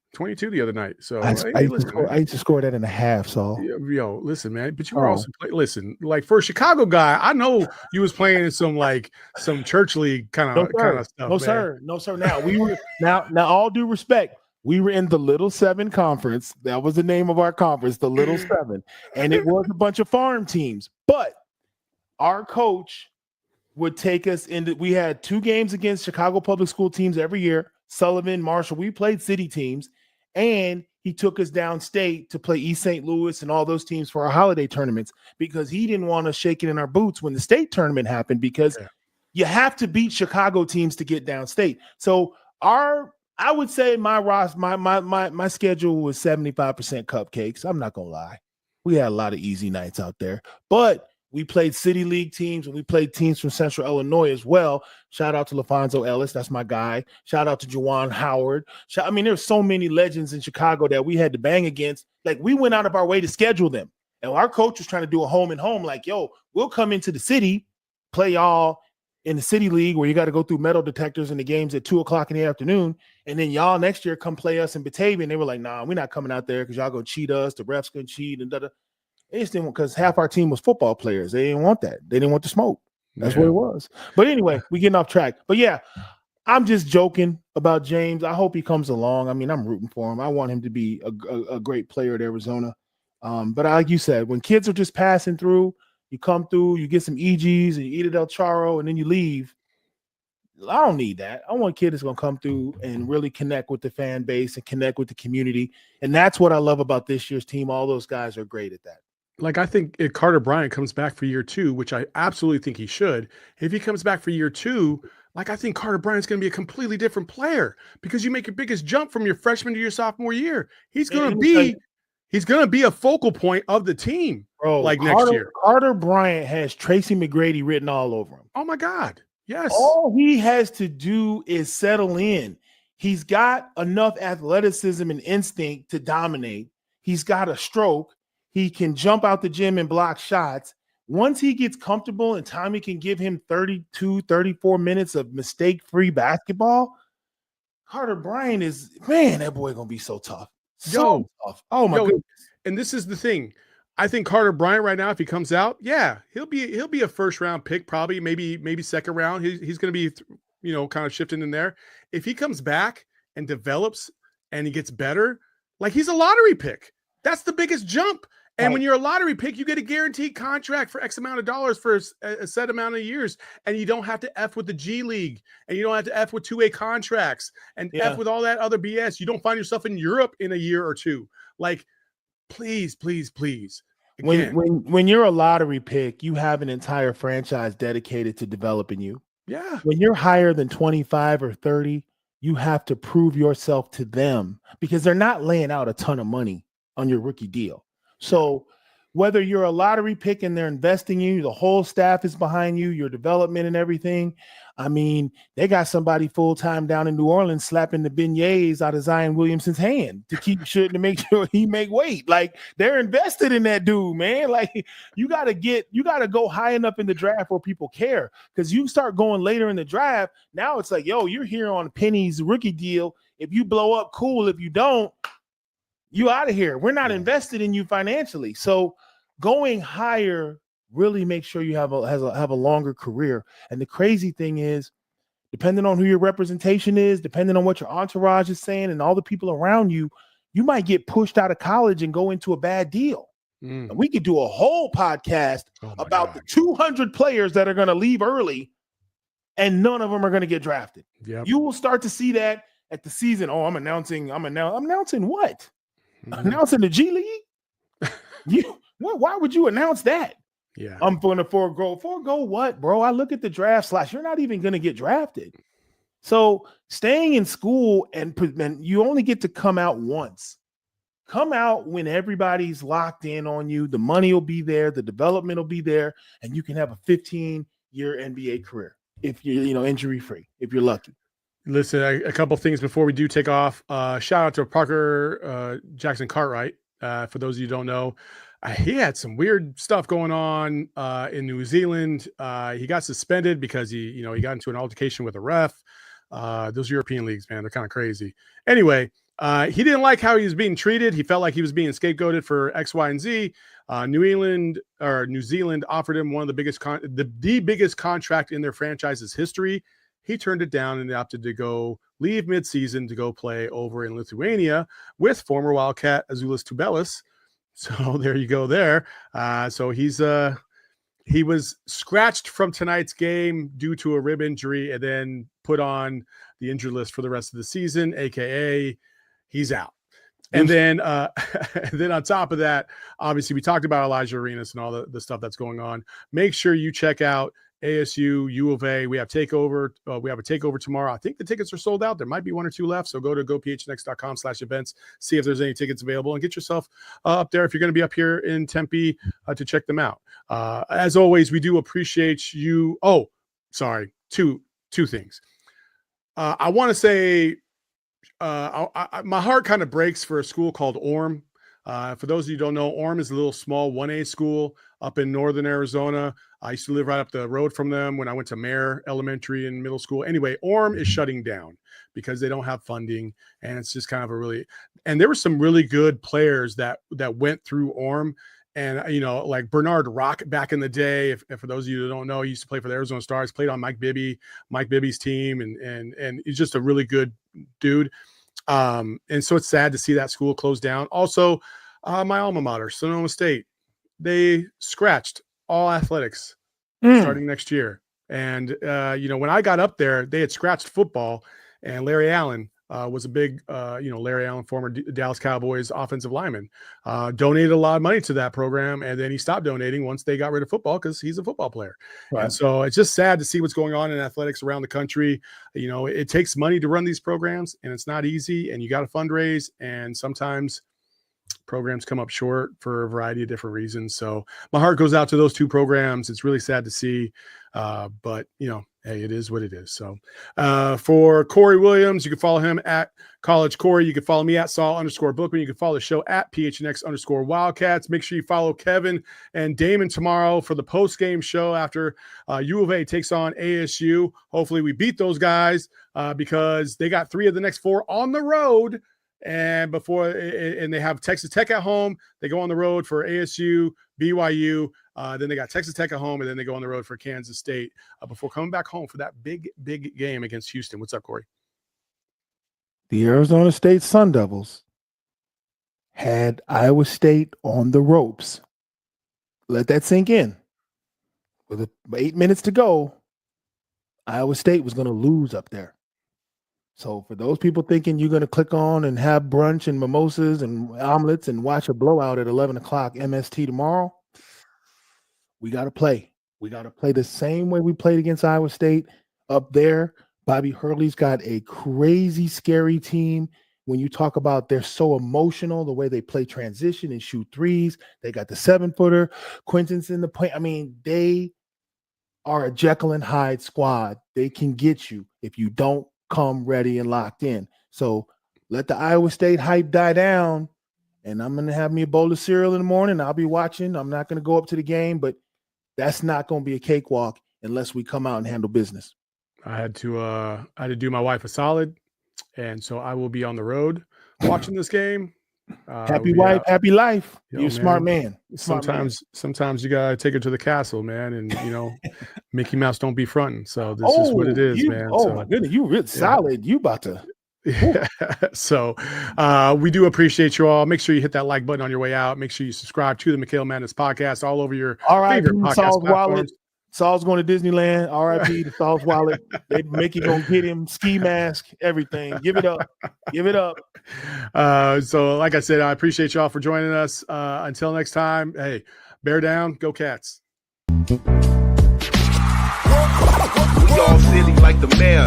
the other night. So I used to score that in a half. So yo, listen, man. But you were also listen, like for a Chicago guy, I know you was playing in some church league kind of stuff. No, sir. Now we were now all due respect. We were in the Little 7 conference. That was the name of our conference, the Little 7. And it was a bunch of farm teams. But our coach would take us into – we had 2 games against Chicago public school teams every year. Sullivan, Marshall. We played city teams. And he took us downstate to play East St. Louis and all those teams for our holiday tournaments because he didn't want us shaking in our boots when the state tournament happened because you have to beat Chicago teams to get downstate. So I would say my schedule was 75% cupcakes. I'm not gonna lie. We had a lot of easy nights out there, but we played City League teams and we played teams from Central Illinois as well. Shout out to LaFonso Ellis. That's my guy. Shout out to Juwan Howard. I mean, there's so many legends in Chicago that we had to bang against. Like, we went out of our way to schedule them. And our coach was trying to do a home and home. Like, yo, we'll come into the city, play y'all in the City League where you got to go through metal detectors in the games at 2:00 in the afternoon. And then y'all next year come play us in Batavia. And they were like, nah, we're not coming out there because y'all go cheat us. The refs gonna cheat and da-da. They just didn't, because half our team was football players. They didn't want that. They didn't want the smoke. That's what it was. But anyway, we getting off track. But yeah, I'm just joking about James. I hope he comes along. I mean, I'm rooting for him. I want him to be a great player at Arizona. But like you said, when kids are just passing through, you come through, you get some EGs and you eat at El Charo and then you leave. I don't need that. I want a kid that's going to come through and really connect with the fan base and connect with the community. And that's what I love about this year's team. All those guys are great at that. Like, I think if Carter Bryant comes back for year 2, which I absolutely think he should, if he comes back for year 2, like, I think Carter Bryant's going to be a completely different player because you make your biggest jump from your freshman to your sophomore year. He's going to be a focal point of the team, bro. Like next year. Carter Bryant has Tracy McGrady written all over him. Oh my God. Yes. All he has to do is settle in. He's got enough athleticism and instinct to dominate. He's got a stroke. He can jump out the gym and block shots. Once he gets comfortable and Tommy can give him 32, 34 minutes of mistake-free basketball, Carter Bryant that boy going to be so tough. So tough. Oh, my goodness. And this is the thing. I think Carter Bryant right now, if he comes out, he'll be a first-round pick, probably, maybe second round. He's going to be, kind of shifting in there. If he comes back and develops and he gets better, like, he's a lottery pick. That's the biggest jump. And when you're a lottery pick, you get a guaranteed contract for X amount of dollars for a set amount of years. And you don't have to F with the G League. And you don't have to F with 2A contracts and F with all that other BS. You don't find yourself in Europe in a year or two. Like, please. Again, when you're a lottery pick, you have an entire franchise dedicated to developing you. Yeah. When you're higher than 25 or 30, you have to prove yourself to them because they're not laying out a ton of money on your rookie deal. So whether you're a lottery pick and they're investing in you, the whole staff is behind you, your development and everything. I mean, they got somebody full-time down in New Orleans slapping the beignets out of Zion Williamson's hand to make sure he make weight. Like, they're invested in that dude, man. Like, you got to go high enough in the draft where people care, because you start going later in the draft. Now it's like, yo, you're here on Penny's rookie deal. If you blow up, cool. If you don't, you out of here. We're not invested in you financially. So going higher really makes sure you have a longer career. And the crazy thing is, depending on who your representation is, depending on what your entourage is saying and all the people around you, you might get pushed out of college and go into a bad deal. And we could do a whole podcast about the 200 players that are going to leave early and none of them are going to get drafted. Yep. You will start to see that at the season. Oh, I'm announcing what? Announcing the G League? Why would you announce that? Yeah. I'm going to forego what, bro? I look at the draft slots. You're not even going to get drafted. So staying in school and you only get to come out once. Come out when everybody's locked in on you. The money will be there. The development will be there. And you can have a 15-year NBA career if you're injury-free, if you're lucky. Listen, a couple things before we do take off. Shout out to Parker Jackson Cartwright. For those of you who don't know, he had some weird stuff going on in New Zealand. He got suspended because he got into an altercation with a ref. Those European leagues, man, they're kind of crazy. Anyway, he didn't like how he was being treated. He felt like he was being scapegoated for X, Y, and Z. New Zealand offered him one of the biggest the biggest contract in their franchise's history. He turned it down and opted to leave midseason to go play over in Lithuania with former Wildcat Azulis Tubelis. So there you go there. So he was scratched from tonight's game due to a rib injury and then put on the injured list for the rest of the season, AKA he's out. And then and then on top of that, obviously we talked about Elijah Arenas and all the stuff that's going on. Make sure you check out ASU, U of A. We have takeover. We have a takeover tomorrow. I think the tickets are sold out. There might be 1 or 2 left. So go to gophnx.com/events, see if there's any tickets available, and get yourself up there if you're going to be up here in Tempe to check them out. As always, we do appreciate you. Oh, sorry. Two things. I want to say my heart kind of breaks for a school called Orem. For those of you who don't know, Orem is a little small 1A school up in northern Arizona. I used to live right up the road from them when I went to Mare Elementary and middle school. Anyway, Orem is shutting down because they don't have funding, and it's just kind of and there were some really good players that went through Orem. And, like Bernard Rock back in the day, if for those of you who don't know, he used to play for the Arizona Stars, played on Mike Bibby's team, and he's just a really good dude. And so it's sad to see that school close down. Also, my alma mater, Sonoma State, they scratched all athletics starting next year. And, when I got up there, they had scratched football, and Larry Allen was a big, Larry Allen, former Dallas Cowboys offensive lineman, donated a lot of money to that program. And then he stopped donating once they got rid of football because he's a football player. Right. And so it's just sad to see what's going on in athletics around the country. It takes money to run these programs, and it's not easy, and you got to fundraise. And sometimes programs come up short for a variety of different reasons. So my heart goes out to those 2 programs. It's really sad to see, but hey, it is what it is. So for Corey Williams, you can follow him at College Corey. You can follow me at Saul_Bookman. You can follow the show at PHNX_Wildcats. Make sure you follow Kevin and Damon tomorrow for the post-game show after U of A takes on ASU. Hopefully we beat those guys because they got 3 of the next 4 on the road. And they have Texas Tech at home. They go on the road for ASU, BYU. Then they got Texas Tech at home, and then they go on the road for Kansas State before coming back home for that big game against Houston. What's up, Corey? The Arizona State Sun Devils had Iowa State on the ropes. Let that sink in. With 8 minutes to go, Iowa State was going to lose up there. So for those people thinking you're going to click on and have brunch and mimosas and omelets and watch a blowout at 11 o'clock MST tomorrow, we got to play. We got to play the same way we played against Iowa State up there. Bobby Hurley's got a crazy, scary team. When you talk about they're so emotional, the way they play transition and shoot threes, they got the 7-footer, Quentin's in the paint. I mean, they are a Jekyll and Hyde squad. They can get you if you don't come ready and locked in. So let the Iowa State hype die down, and I'm going to have me a bowl of cereal in the morning. I'll be watching. I'm not going to go up to the game, but that's not going to be a cakewalk unless we come out and handle business. I had to do my wife a solid, and so I will be on the road watching this game. Happy wife, happy life. You're a smart man. Sometimes you gotta take her to the castle, man, and Mickey Mouse don't be fronting. So this is what it is, man. My goodness, you really solid. You about to. Yeah. So we do appreciate you all. Make sure you hit that like button on your way out. Make sure you subscribe to the McKale Madness podcast all over your favorite podcast platforms. Saul's going to Disneyland. R.I.P. to Saul's wallet. Mickey gonna get him ski mask, everything. Give it up. Give it up. So like I said, I appreciate y'all for joining us. Until next time, hey, bear down, go Cats. We all silly like the mayor.